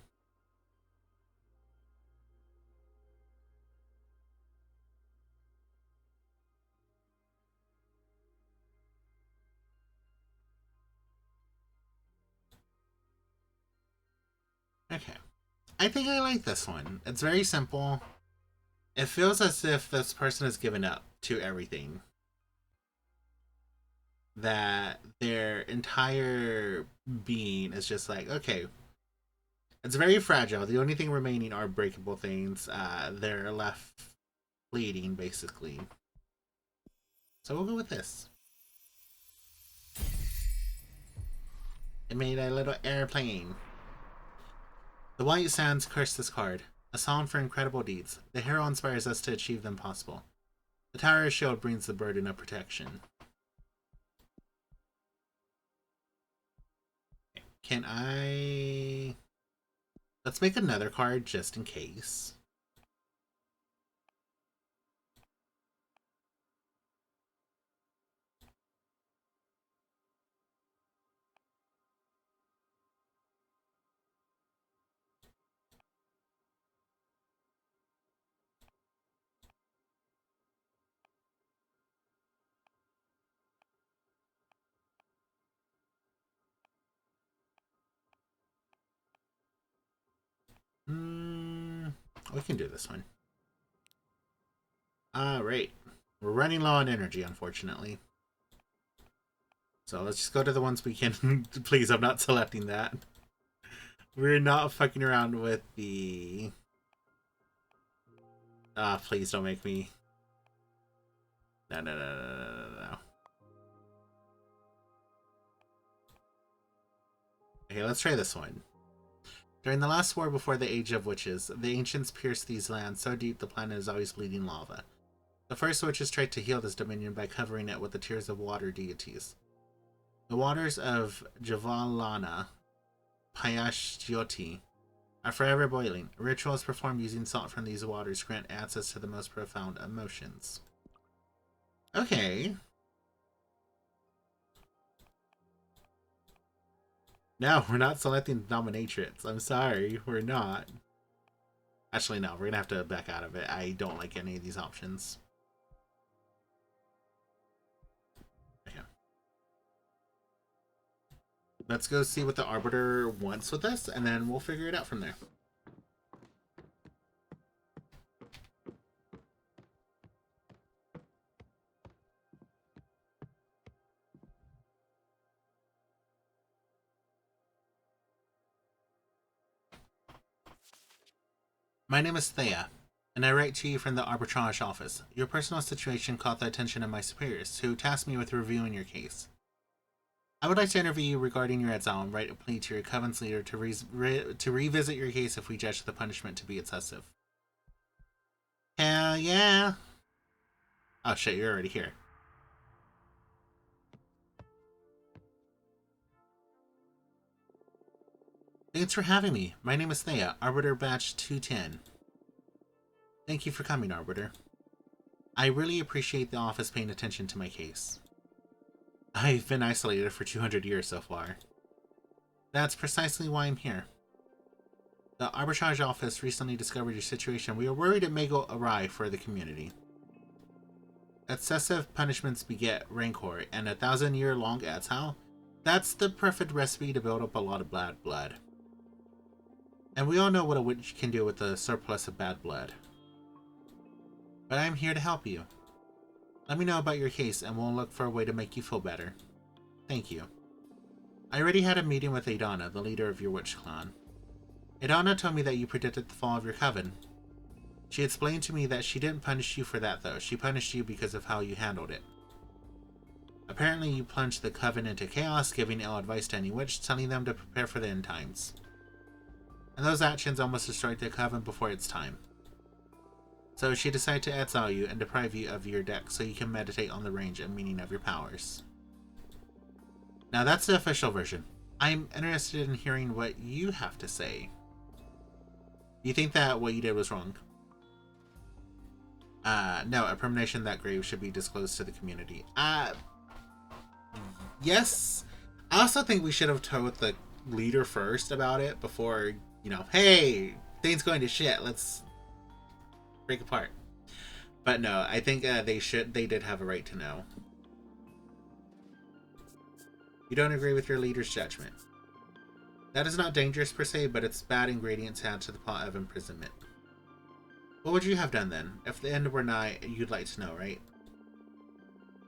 [SPEAKER 1] Okay. I think I like this one. It's very simple. It feels as if this person has given up to everything. That their entire being is just like, okay, it's very fragile. The only thing remaining are breakable things. They're left bleeding, basically. So we'll go with this. It made a little airplane. The White Sands curse this card. A song for incredible deeds. The hero inspires us to achieve them possible. The Tower Shield brings the burden of protection. Can I... Let's make another card just in case. We can do this one. Alright. We're running low on energy, unfortunately. So let's just go to the ones we can. Please, I'm not selecting that. We're not fucking around with the... please don't make me... No, no, no, no, no, no, no. Okay, let's try this one. During the last war before the Age of Witches, the ancients pierced these lands so deep the planet is always bleeding lava. The first witches tried to heal this dominion by covering it with the tears of water deities. The waters of Javalana, Payashjoti, are forever boiling. Rituals performed using salt from these waters grant access to the most profound emotions. Okay. No, we're not selecting the dominatrix. I'm sorry, we're not. Actually, no, we're gonna have to back out of it. I don't like any of these options. Okay. Let's go see what the Arbiter wants with us, and then we'll figure it out from there. My name is Thea, and I write to you from the Arbitrage office. Your personal situation caught the attention of my superiors, who tasked me with reviewing your case. I would like to interview you regarding your exile and write a plea to your Coven's leader to revisit your case if we judge the punishment to be excessive. Hell yeah! Oh shit, you're already here. Thanks for having me. My name is Thea, Arbiter Batch 210. Thank you for coming, Arbiter. I really appreciate the office paying attention to my case. I've been isolated for 200 years so far. That's precisely why I'm here. The Arbitrage office recently discovered your situation. We are worried it may go awry for the community. Excessive punishments beget rancor, and 1,000-year-long exile? That's the perfect recipe to build up a lot of bad blood. And we all know what a witch can do with the surplus of bad blood. But I'm here to help you. Let me know about your case, and we'll look for a way to make you feel better. Thank you. I already had a meeting with Adana, the leader of your witch clan. Adana told me that you predicted the fall of your coven. She explained to me that she didn't punish you for that, though. She punished you because of how you handled it. Apparently, you plunged the coven into chaos, giving ill advice to any witch, telling them to prepare for the end times. And those actions almost destroyed the coven before its time. So she decided to exile you and deprive you of your deck so you can meditate on the range and meaning of your powers. Now that's the official version. I'm interested in hearing what you have to say. Do you think that what you did was wrong? No, a premonition that grave should be disclosed to the community. Yes. I also think we should have told the leader first about it before, you know, hey, things going to shit, let's break apart. But no, I think they did have a right to know. You don't agree with your leader's judgment. That is not dangerous per se, but it's bad ingredients to add to the plot of imprisonment. What would you have done then? If the end were nigh, you'd like to know, right?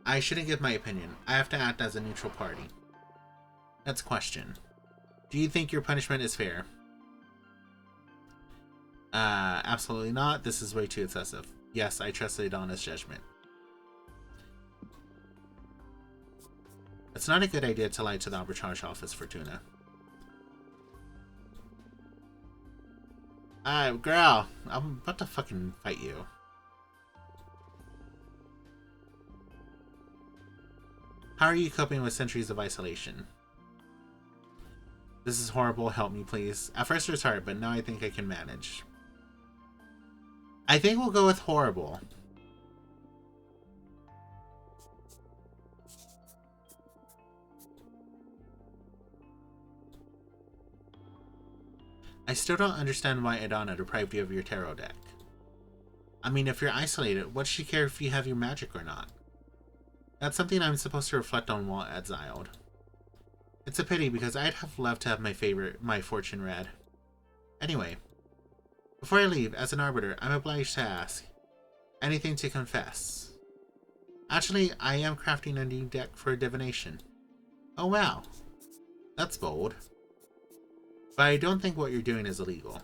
[SPEAKER 1] I shouldn't give my opinion. I have to act as a neutral party. Next question. Do you think your punishment is fair? Absolutely not. This is way too excessive. Yes, I trust Adana's judgment. It's not a good idea to lie to the Arbitrage office, Fortuna. Girl, I'm about to fucking fight you. How are you coping with centuries of isolation? This is horrible, help me please. At first it was hard, but now I think I can manage. I think we'll go with horrible. I still don't understand why Adana deprived you of your tarot deck. I mean, if you're isolated, what does she care if you have your magic or not? That's something I'm supposed to reflect on while exiled. It's a pity because I'd have loved to have my fortune read. Anyway, before I leave, as an arbiter, I'm obliged to ask. Anything to confess? Actually, I am crafting a new deck for divination. Oh wow. That's bold. But I don't think what you're doing is illegal.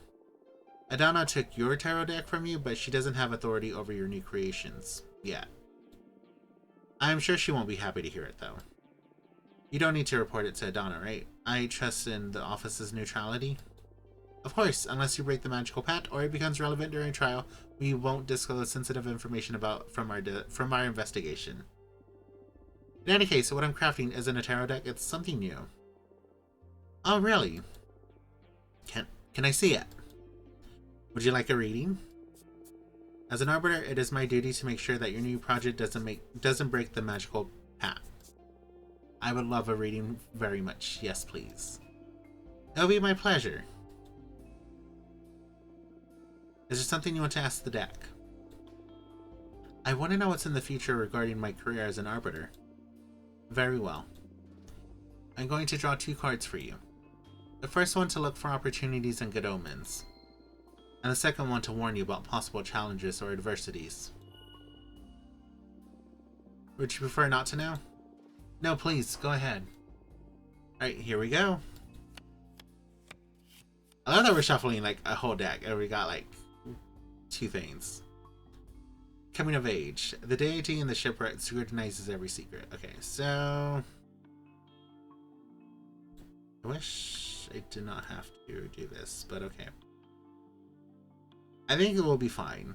[SPEAKER 1] Adana took your tarot deck from you, but she doesn't have authority over your new creations. Yet. I'm sure she won't be happy to hear it, though. You don't need to report it to Adana, right? I trust in the office's neutrality. Of course, unless you break the magical pact or it becomes relevant during trial, we won't disclose sensitive information from our investigation. In any case, what I'm crafting isn't a tarot deck, it's something new. Oh, really? Can I see it? Would you like a reading? As an arbiter, it is my duty to make sure that your new project doesn't break the magical pact. I would love a reading very much. Yes, please. It'll be my pleasure. Is there something you want to ask the deck? I want to know what's in the future regarding my career as an arbiter. Very well. I'm going to draw 2 cards for you. The first one to look for opportunities and good omens, and the second one to warn you about possible challenges or adversities. Would you prefer not to know? No, please, go ahead. Alright, here we go. I love that we're shuffling like a whole deck and we got like 2 things. Coming of age. The deity in the shipwreck scrutinizes every secret. Okay, so I wish I did not have to do this, but okay. I think it will be fine.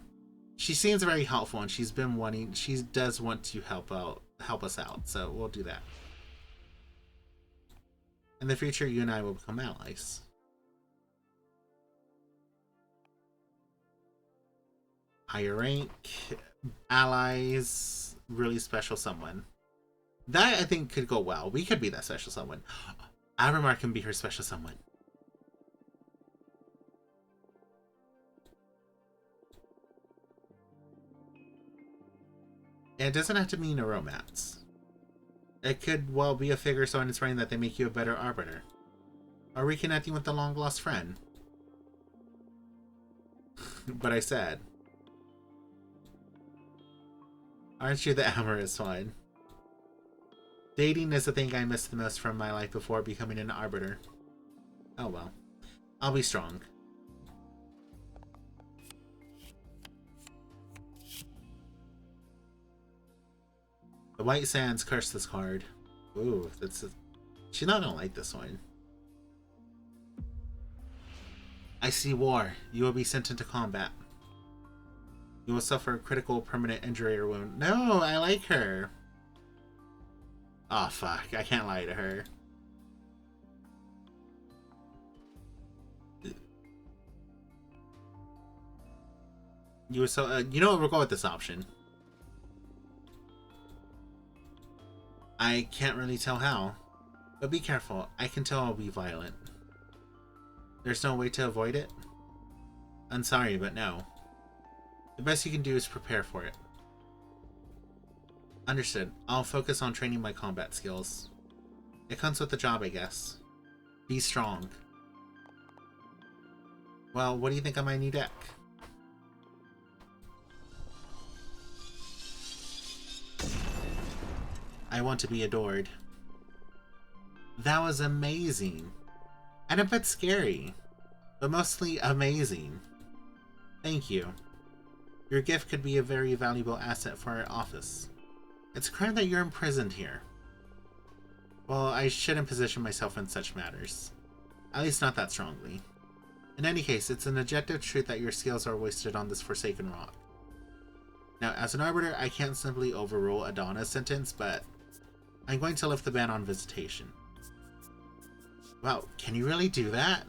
[SPEAKER 1] She seems very helpful and she does want to help us out, so we'll do that. In the future, you and I will become allies. Higher rank, allies, really special someone. That I think could go well. We could be that special someone. Avramar can be her special someone. It doesn't have to mean a romance. It could well be a figure so inspiring that they make you a better arbiter. Or reconnecting with the long lost friend. But I said, aren't you the amorous one? Dating is the thing I missed the most from my life before becoming an arbiter. Oh well. I'll be strong. The White Sands curse this card. Ooh, she's not gonna like this one. I see war. You will be sent into combat. You will suffer a critical permanent injury or wound. No, I like her. Oh fuck, I can't lie to her. You know what? We'll go with this option. I can't really tell how, but be careful. I can tell I'll be violent. There's no way to avoid it? I'm sorry, but no. The best you can do is prepare for it. Understood. I'll focus on training my combat skills. It comes with the job, I guess. Be strong. Well, what do you think of my new deck? I want to be adored. That was amazing. And a bit scary, but mostly amazing. Thank you. Your gift could be a very valuable asset for our office. It's a crime that you're imprisoned here. Well, I shouldn't position myself in such matters. At least not that strongly. In any case, it's an objective truth that your skills are wasted on this forsaken rock. Now, as an arbiter, I can't simply overrule Adana's sentence, but I'm going to lift the ban on visitation. Wow, can you really do that?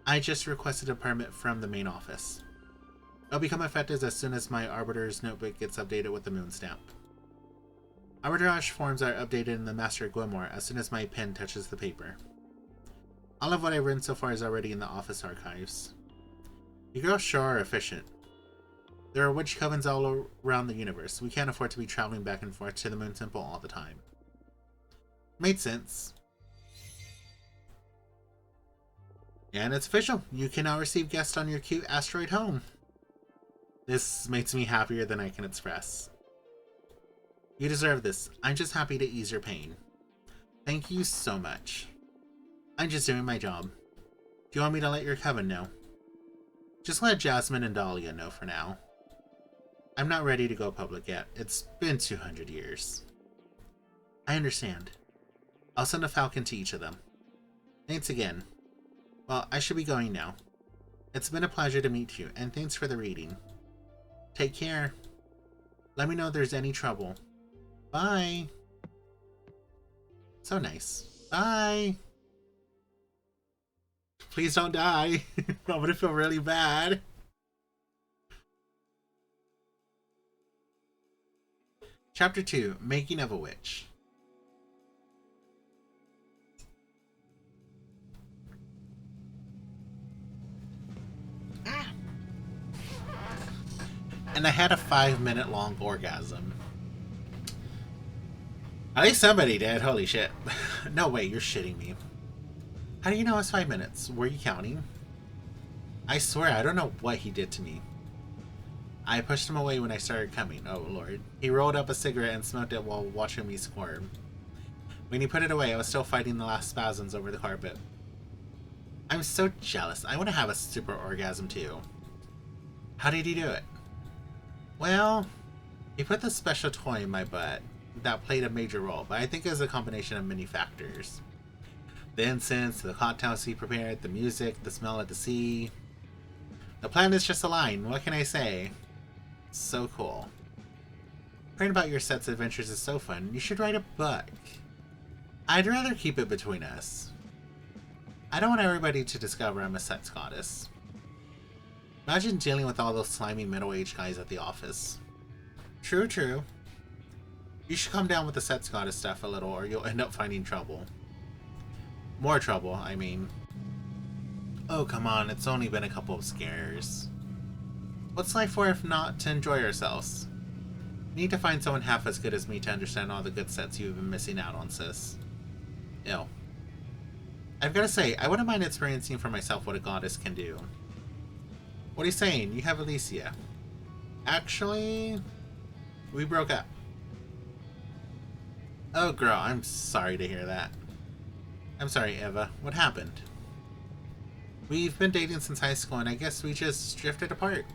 [SPEAKER 1] I just requested a permit from the main office. It'll become effective as soon as my Arbiter's notebook gets updated with the moon stamp. Arbitrage forms are updated in the Master Grimoire as soon as my pen touches the paper. All of what I've written so far is already in the office archives. You girls sure are efficient. There are witch covens all around the universe. We can't afford to be traveling back and forth to the Moon Temple all the time. Made sense. And it's official. You can now receive guests on your cute asteroid home. This makes me happier than I can express. You deserve this. I'm just happy to ease your pain. Thank you so much. I'm just doing my job. Do you want me to let your coven know? Just let Jasmine and Dahlia know for now. I'm not ready to go public yet. It's been 200 years. I understand. I'll send a falcon to each of them. Thanks again. Well, I should be going now. It's been a pleasure to meet you, and thanks for the reading. Take care. Let me know if there's any trouble. Bye. So nice. Bye. Please don't die. I'm gonna feel really bad. Chapter 2, Making of a Witch. and I had a 5-minute long orgasm. At least somebody did, holy shit. No way, you're shitting me. How do you know it's 5 minutes? Were you counting? I swear, I don't know what he did to me. I pushed him away when I started coming, oh lord. He rolled up a cigarette and smoked it while watching me squirm. When he put it away, I was still fighting the last spasms over the carpet. I'm so jealous. I want to have a super orgasm too. How did he do it? Well, he put this special toy in my butt that played a major role, but I think it was a combination of many factors. The incense, the cocktails he prepared, the music, the smell of the sea. The planets just aligned, what can I say? So cool. Hearing about your set's adventures is so fun. You should write a book. I'd rather keep it between us. I don't want everybody to discover I'm a sex goddess. Imagine dealing with all those slimy middle-aged guys at the office. True, true. You should calm down with the sex goddess stuff a little or you'll end up finding trouble. More trouble, I mean. Oh, come on, it's only been a couple of scares. What's life for if not to enjoy ourselves? You need to find someone half as good as me to understand all the good sets you've been missing out on, sis. Ew. I've got to say, I wouldn't mind experiencing for myself what a goddess can do. What are you saying? You have Alicia. Actually, we broke up. Oh girl, I'm sorry to hear that. I'm sorry, Eva. What happened? We've been dating since high school and I guess we just drifted apart.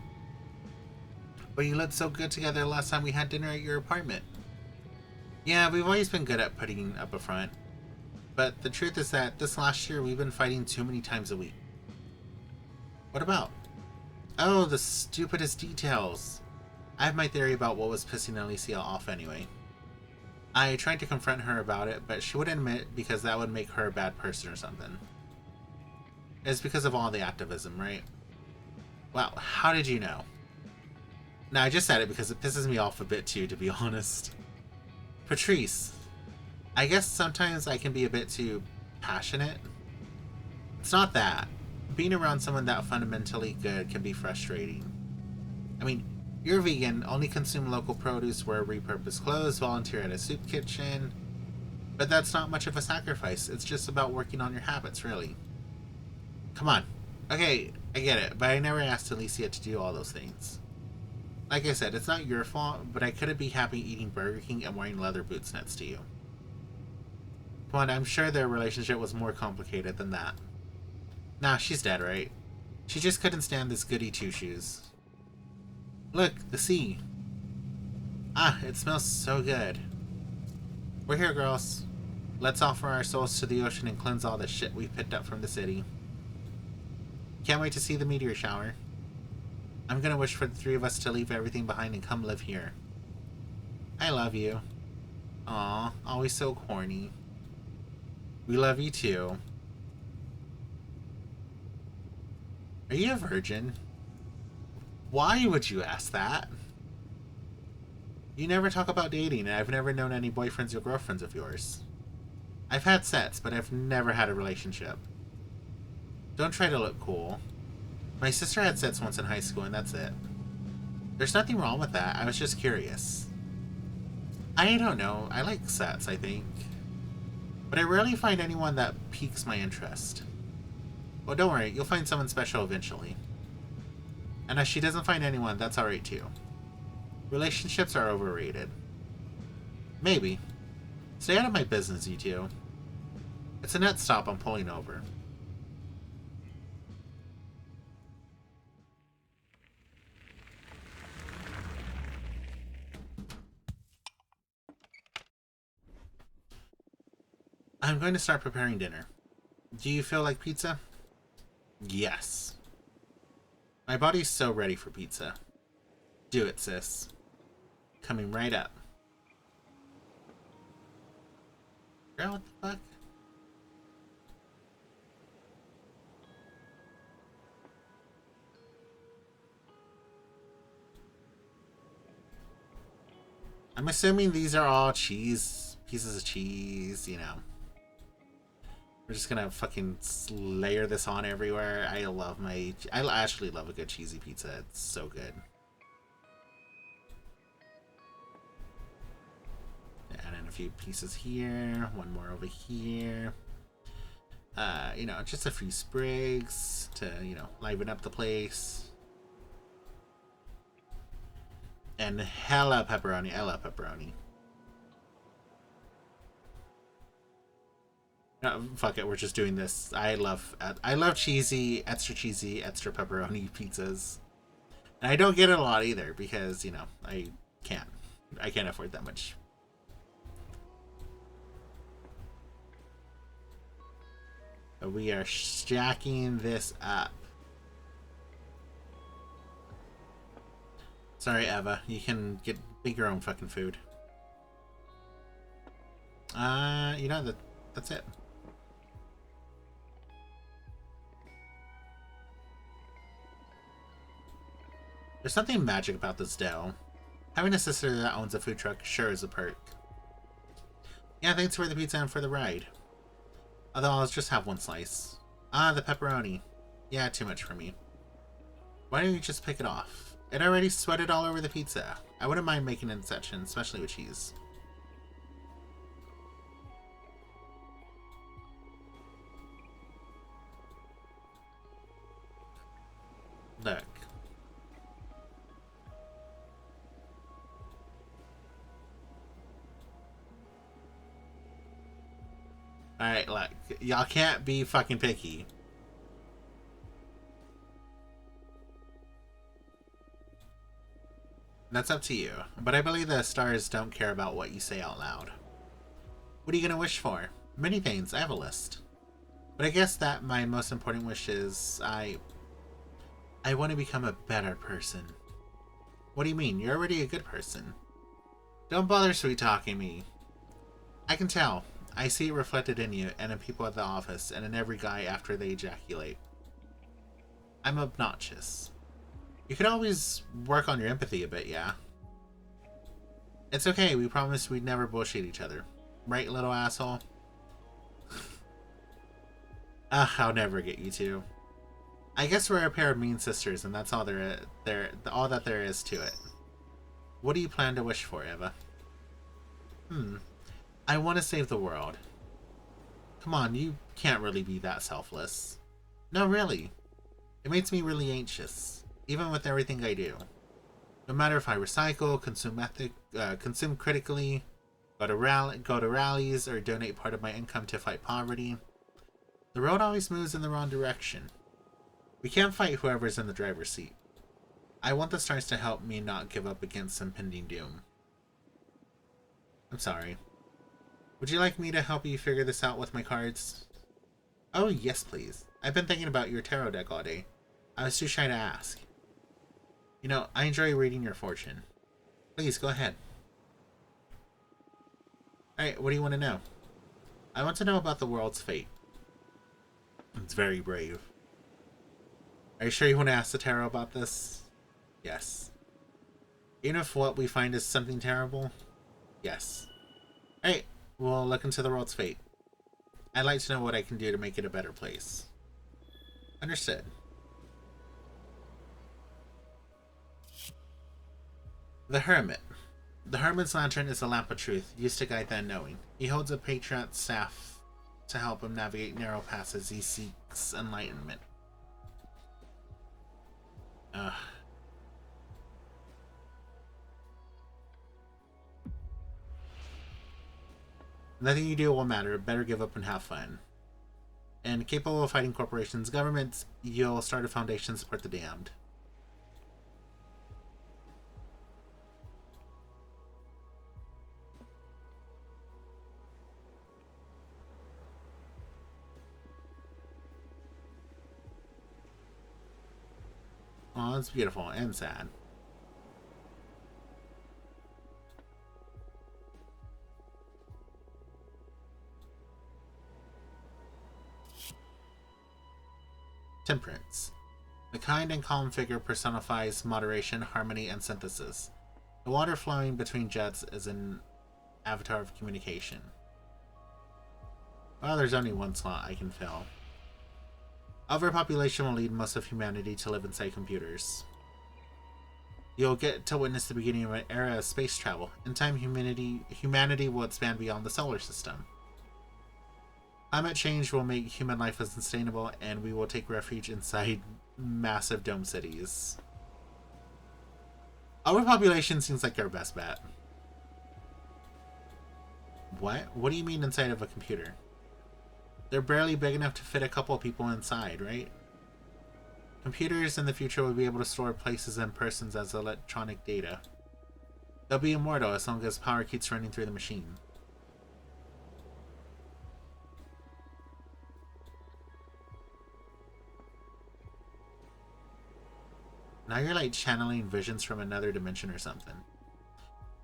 [SPEAKER 1] But you looked so good together last time we had dinner at your apartment. Yeah, we've always been good at putting up a front. But the truth is that this last year we've been fighting too many times a week. What about? Oh, the stupidest details. I have my theory about what was pissing Alicia off anyway. I tried to confront her about it, but she wouldn't admit because that would make her a bad person or something. It's because of all the activism, right? Wow, how did you know? No, I just said it because it pisses me off a bit too, to be honest. Patrice. I guess sometimes I can be a bit too passionate. It's not that. Being around someone that fundamentally good can be frustrating. I mean, you're vegan, only consume local produce, wear repurposed clothes, volunteer at a soup kitchen. But that's not much of a sacrifice. It's just about working on your habits, really. Come on. Okay, I get it, but I never asked Alicia to do all those things. Like I said, it's not your fault, but I couldn't be happy eating Burger King and wearing leather boots next to you. Come on, I'm sure their relationship was more complicated than that. Nah, she's dead, right? She just couldn't stand this goody two-shoes. Look, the sea. Ah, it smells so good. We're here, girls. Let's offer our souls to the ocean and cleanse all the shit we've picked up from the city. Can't wait to see the meteor shower. I'm gonna wish for the three of us to leave everything behind and come live here. I love you. Aw, always so corny. We love you too. Are you a virgin? Why would you ask that? You never talk about dating, and I've never known any boyfriends or girlfriends of yours. I've had sets, but I've never had a relationship. Don't try to look cool. My sister had sets once in high school, and that's it. There's nothing wrong with that, I was just curious. I don't know, I like sets, I think. But I rarely find anyone that piques my interest. Well, don't worry, you'll find someone special eventually. And if she doesn't find anyone, that's alright too. Relationships are overrated. Maybe. Stay out of my business, you two. It's a net stop I'm pulling over. I'm going to start preparing dinner. Do you feel like pizza? Yes. My body's so ready for pizza. Do it, sis. Coming right up. Girl, what the fuck? I'm assuming these are all cheese, pieces of cheese, you know. We're just gonna fucking layer this on everywhere. I actually love a good cheesy pizza. It's so good. And a few pieces here, one more over here. You know, just a few sprigs to, you know, liven up the place. And hella pepperoni. I love pepperoni. No, fuck it, we're just doing this. I love cheesy, extra pepperoni pizzas. And I don't get it a lot either because, you know, I can't afford that much. But we are stacking this up. Sorry, Eva. You can make your own fucking food. You know, that's it. There's something magic about this dough. Having a sister that owns a food truck sure is a perk. Yeah, thanks for the pizza and for the ride. Although I'll just have one slice. Ah, the pepperoni. Yeah, too much for me. Why don't you just pick it off? It already sweated all over the pizza. I wouldn't mind making an exception, especially with cheese. Look. Alright, look. Y'all can't be fucking picky. That's up to you, but I believe the stars don't care about what you say out loud. What are you gonna wish for? Many things, I have a list. But I guess that my most important wish is I want to become a better person. What do you mean? You're already a good person. Don't bother sweet-talking me. I can tell. I see it reflected in you, and in people at the office, and in every guy after they ejaculate. I'm obnoxious. You could always work on your empathy a bit, yeah? It's okay, we promised we'd never bullshit each other. Right, little asshole? I'll never get you two. I guess we're a pair of mean sisters, and that's all all that there is to it. What do you plan to wish for, Eva? I want to save the world. Come on, you can't really be that selfless. No, really. It makes me really anxious, even with everything I do. No matter if I recycle, consume critically, go to rallies, or donate part of my income to fight poverty, the road always moves in the wrong direction. We can't fight whoever's in the driver's seat. I want the stars to help me not give up against impending doom. I'm sorry. Would you like me to help you figure this out with my cards? Oh, yes, please. I've been thinking about your tarot deck all day. I was too shy to ask. You know, I enjoy reading your fortune. Please, go ahead. Alright, what do you want to know? I want to know about the world's fate. It's very brave. Are you sure you want to ask the tarot about this? Yes. Even if what we find is something terrible? Yes. Alright, we'll look into the world's fate. I'd like to know what I can do to make it a better place. Understood. The Hermit. The Hermit's lantern is a lamp of truth, used to guide the unknowing. He holds a patriot's staff to help him navigate narrow paths as he seeks enlightenment. Nothing you do will matter. Better give up and have fun. And capable of fighting corporations, governments, you'll start a foundation to support the damned. Oh, it's beautiful and sad. Temperance. The kind and calm figure personifies moderation, harmony, and synthesis. The water flowing between jets is an avatar of communication. Well, there's only one slot I can fill. Overpopulation will lead most of humanity to live inside computers. You'll get to witness the beginning of an era of space travel. In time, humanity will expand beyond the solar system. Climate change will make human life unsustainable, and we will take refuge inside massive dome cities. Overpopulation seems like our best bet. What? What do you mean inside of a computer? They're barely big enough to fit a couple of people inside, right? Computers in the future will be able to store places and persons as electronic data. They'll be immortal as long as power keeps running through the machine. Now you're like channeling visions from another dimension or something.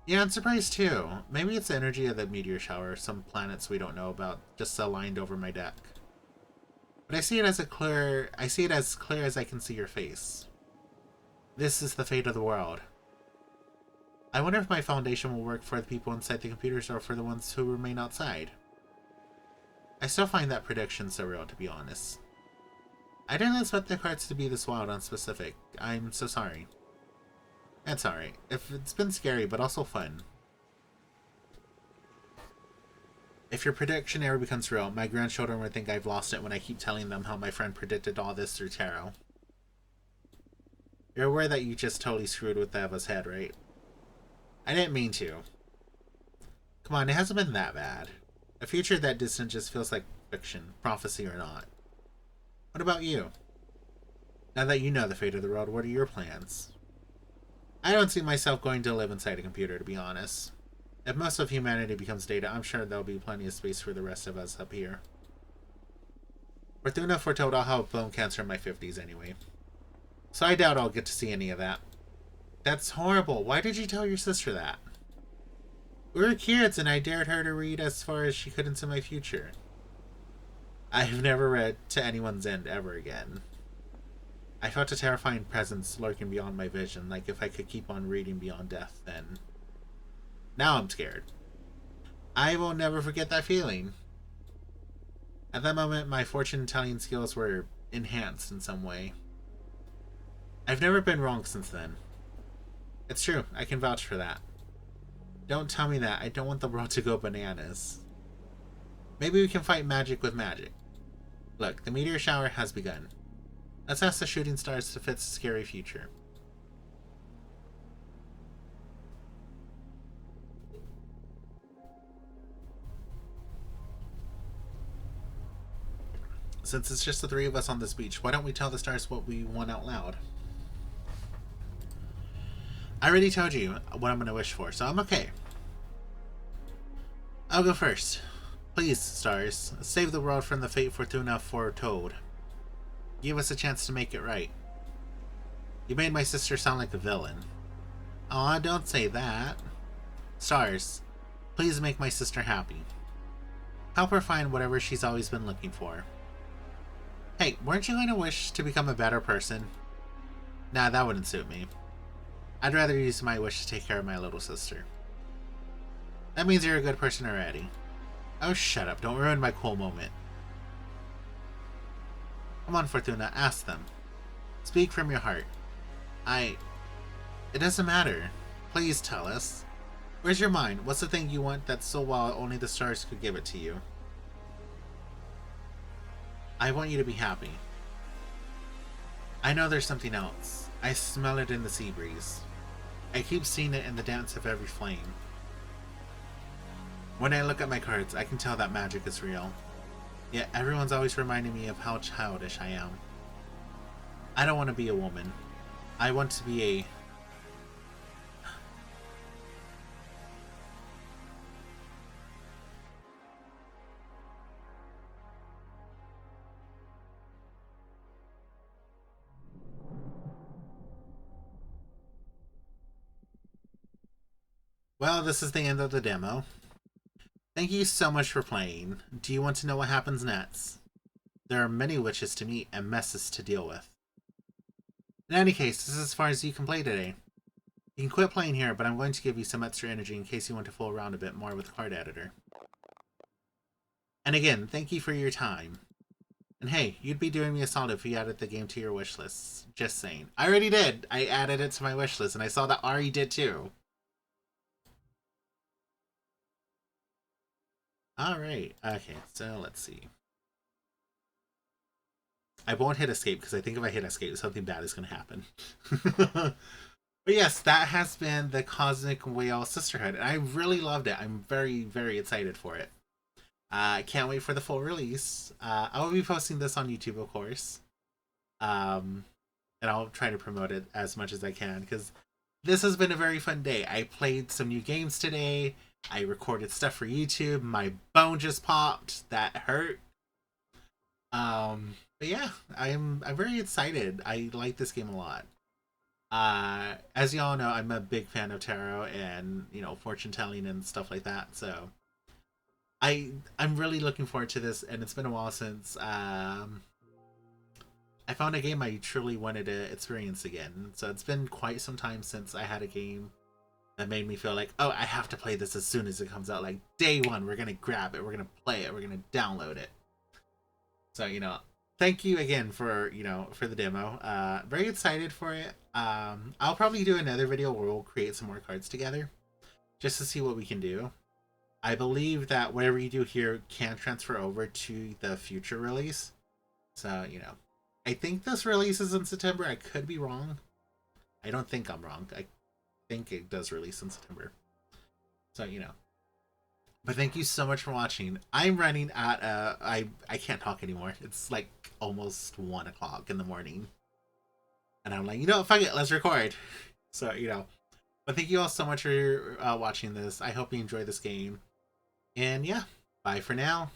[SPEAKER 1] Yeah, I'm surprised too. Maybe it's the energy of the meteor shower, some planets we don't know about, just aligned over my deck. But I see it as clear as I can see your face. This is the fate of the world. I wonder if my foundation will work for the people inside the computers or for the ones who remain outside. I still find that prediction surreal, to be honest. I didn't expect the cards to be this wild and specific. I'm so sorry. That's alright. It's been scary, but also fun. If your prediction ever becomes real, my grandchildren would think I've lost it when I keep telling them how my friend predicted all this through tarot. You're aware that you just totally screwed with Eva's head, right? I didn't mean to. Come on, it hasn't been that bad. A future that distant just feels like fiction, prophecy or not. What about you? Now that you know the fate of the world, what are your plans? I don't see myself going to live inside a computer, to be honest. If most of humanity becomes data, I'm sure there'll be plenty of space for the rest of us up here. Fortuna foretold I'll have bone cancer in my 50s anyway. So I doubt I'll get to see any of that. That's horrible. Why did you tell your sister that? We were kids and I dared her to read as far as she could into my future. I've never read to anyone's end ever again. I felt a terrifying presence lurking beyond my vision, like if I could keep on reading beyond death, then... Now I'm scared. I will never forget that feeling. At that moment, my fortune-telling skills were enhanced in some way. I've never been wrong since then. It's true, I can vouch for that. Don't tell me that, I don't want the world to go bananas. Maybe we can fight magic with magic. Look, the meteor shower has begun. Let's ask the shooting stars to fit the scary future. Since it's just the three of us on this beach, why don't we tell the stars what we want out loud? I already told you what I'm going to wish for, so I'm okay. I'll go first. Please, stars, save the world from the fate Fortuna foretold. Give us a chance to make it right. You made my sister sound like a villain. Aw, don't say that. Stars, please make my sister happy. Help her find whatever she's always been looking for. Hey, weren't you going to wish to become a better person? Nah, that wouldn't suit me. I'd rather use my wish to take care of my little sister. That means you're a good person already. Oh, shut up. Don't ruin my cool moment. Come on, Fortuna. Ask them. Speak from your heart. It doesn't matter. Please tell us. Where's your mind? What's the thing you want that's so wild only the stars could give it to you? I want you to be happy. I know there's something else. I smell it in the sea breeze. I keep seeing it in the dance of every flame. When I look at my cards, I can tell that magic is real. Yet everyone's always reminding me of how childish I am. I don't want to be a woman. I want to be a... Well, this is the end of the demo. Thank you so much for playing. Do you want to know what happens next? There are many witches to meet and messes to deal with. In any case, this is as far as you can play today. You can quit playing here, but I'm going to give you some extra energy in case you want to fool around a bit more with Card Editor. And again, thank you for your time. And hey, you'd be doing me a solid if you added the game to your wish list. Just saying. I already did. I added it to my wish list, and I saw that Ari did too. Alright. Okay, so let's see. I won't hit escape because I think if I hit escape, something bad is going to happen. But yes, that has been the Cosmic Whale Sisterhood, and I really loved it. I'm very, very excited for it. I can't wait for the full release. I will be posting this on YouTube, of course. Um, and I'll try to promote it as much as I can because this has been a very fun day. I played some new games today. I recorded stuff for YouTube. My bone just popped. That hurt. But yeah, I'm very excited. I like this game a lot. As y'all know, I'm a big fan of tarot and fortune telling and stuff like that. So I'm really looking forward to this, and it's been a while since I found a game I truly wanted to experience again. So it's been quite some time since I had a game that made me feel like, oh, I have to play this as soon as it comes out. Like day one, we're gonna grab it, we're gonna play it, we're gonna download it. So thank you again for for the demo. Very excited for it. I'll probably do another video where we'll create some more cards together, just to see what we can do. I believe that whatever you do here can transfer over to the future release. So I think this release is in September. I could be wrong. I don't think I'm wrong. I think it does release in September. So But thank you so much for watching. I'm running at I can't talk anymore. It's like almost 1 o'clock in the morning. And I'm like, fuck it, let's record. So, But thank you all so much for watching this. I hope you enjoy this game. And yeah, bye for now.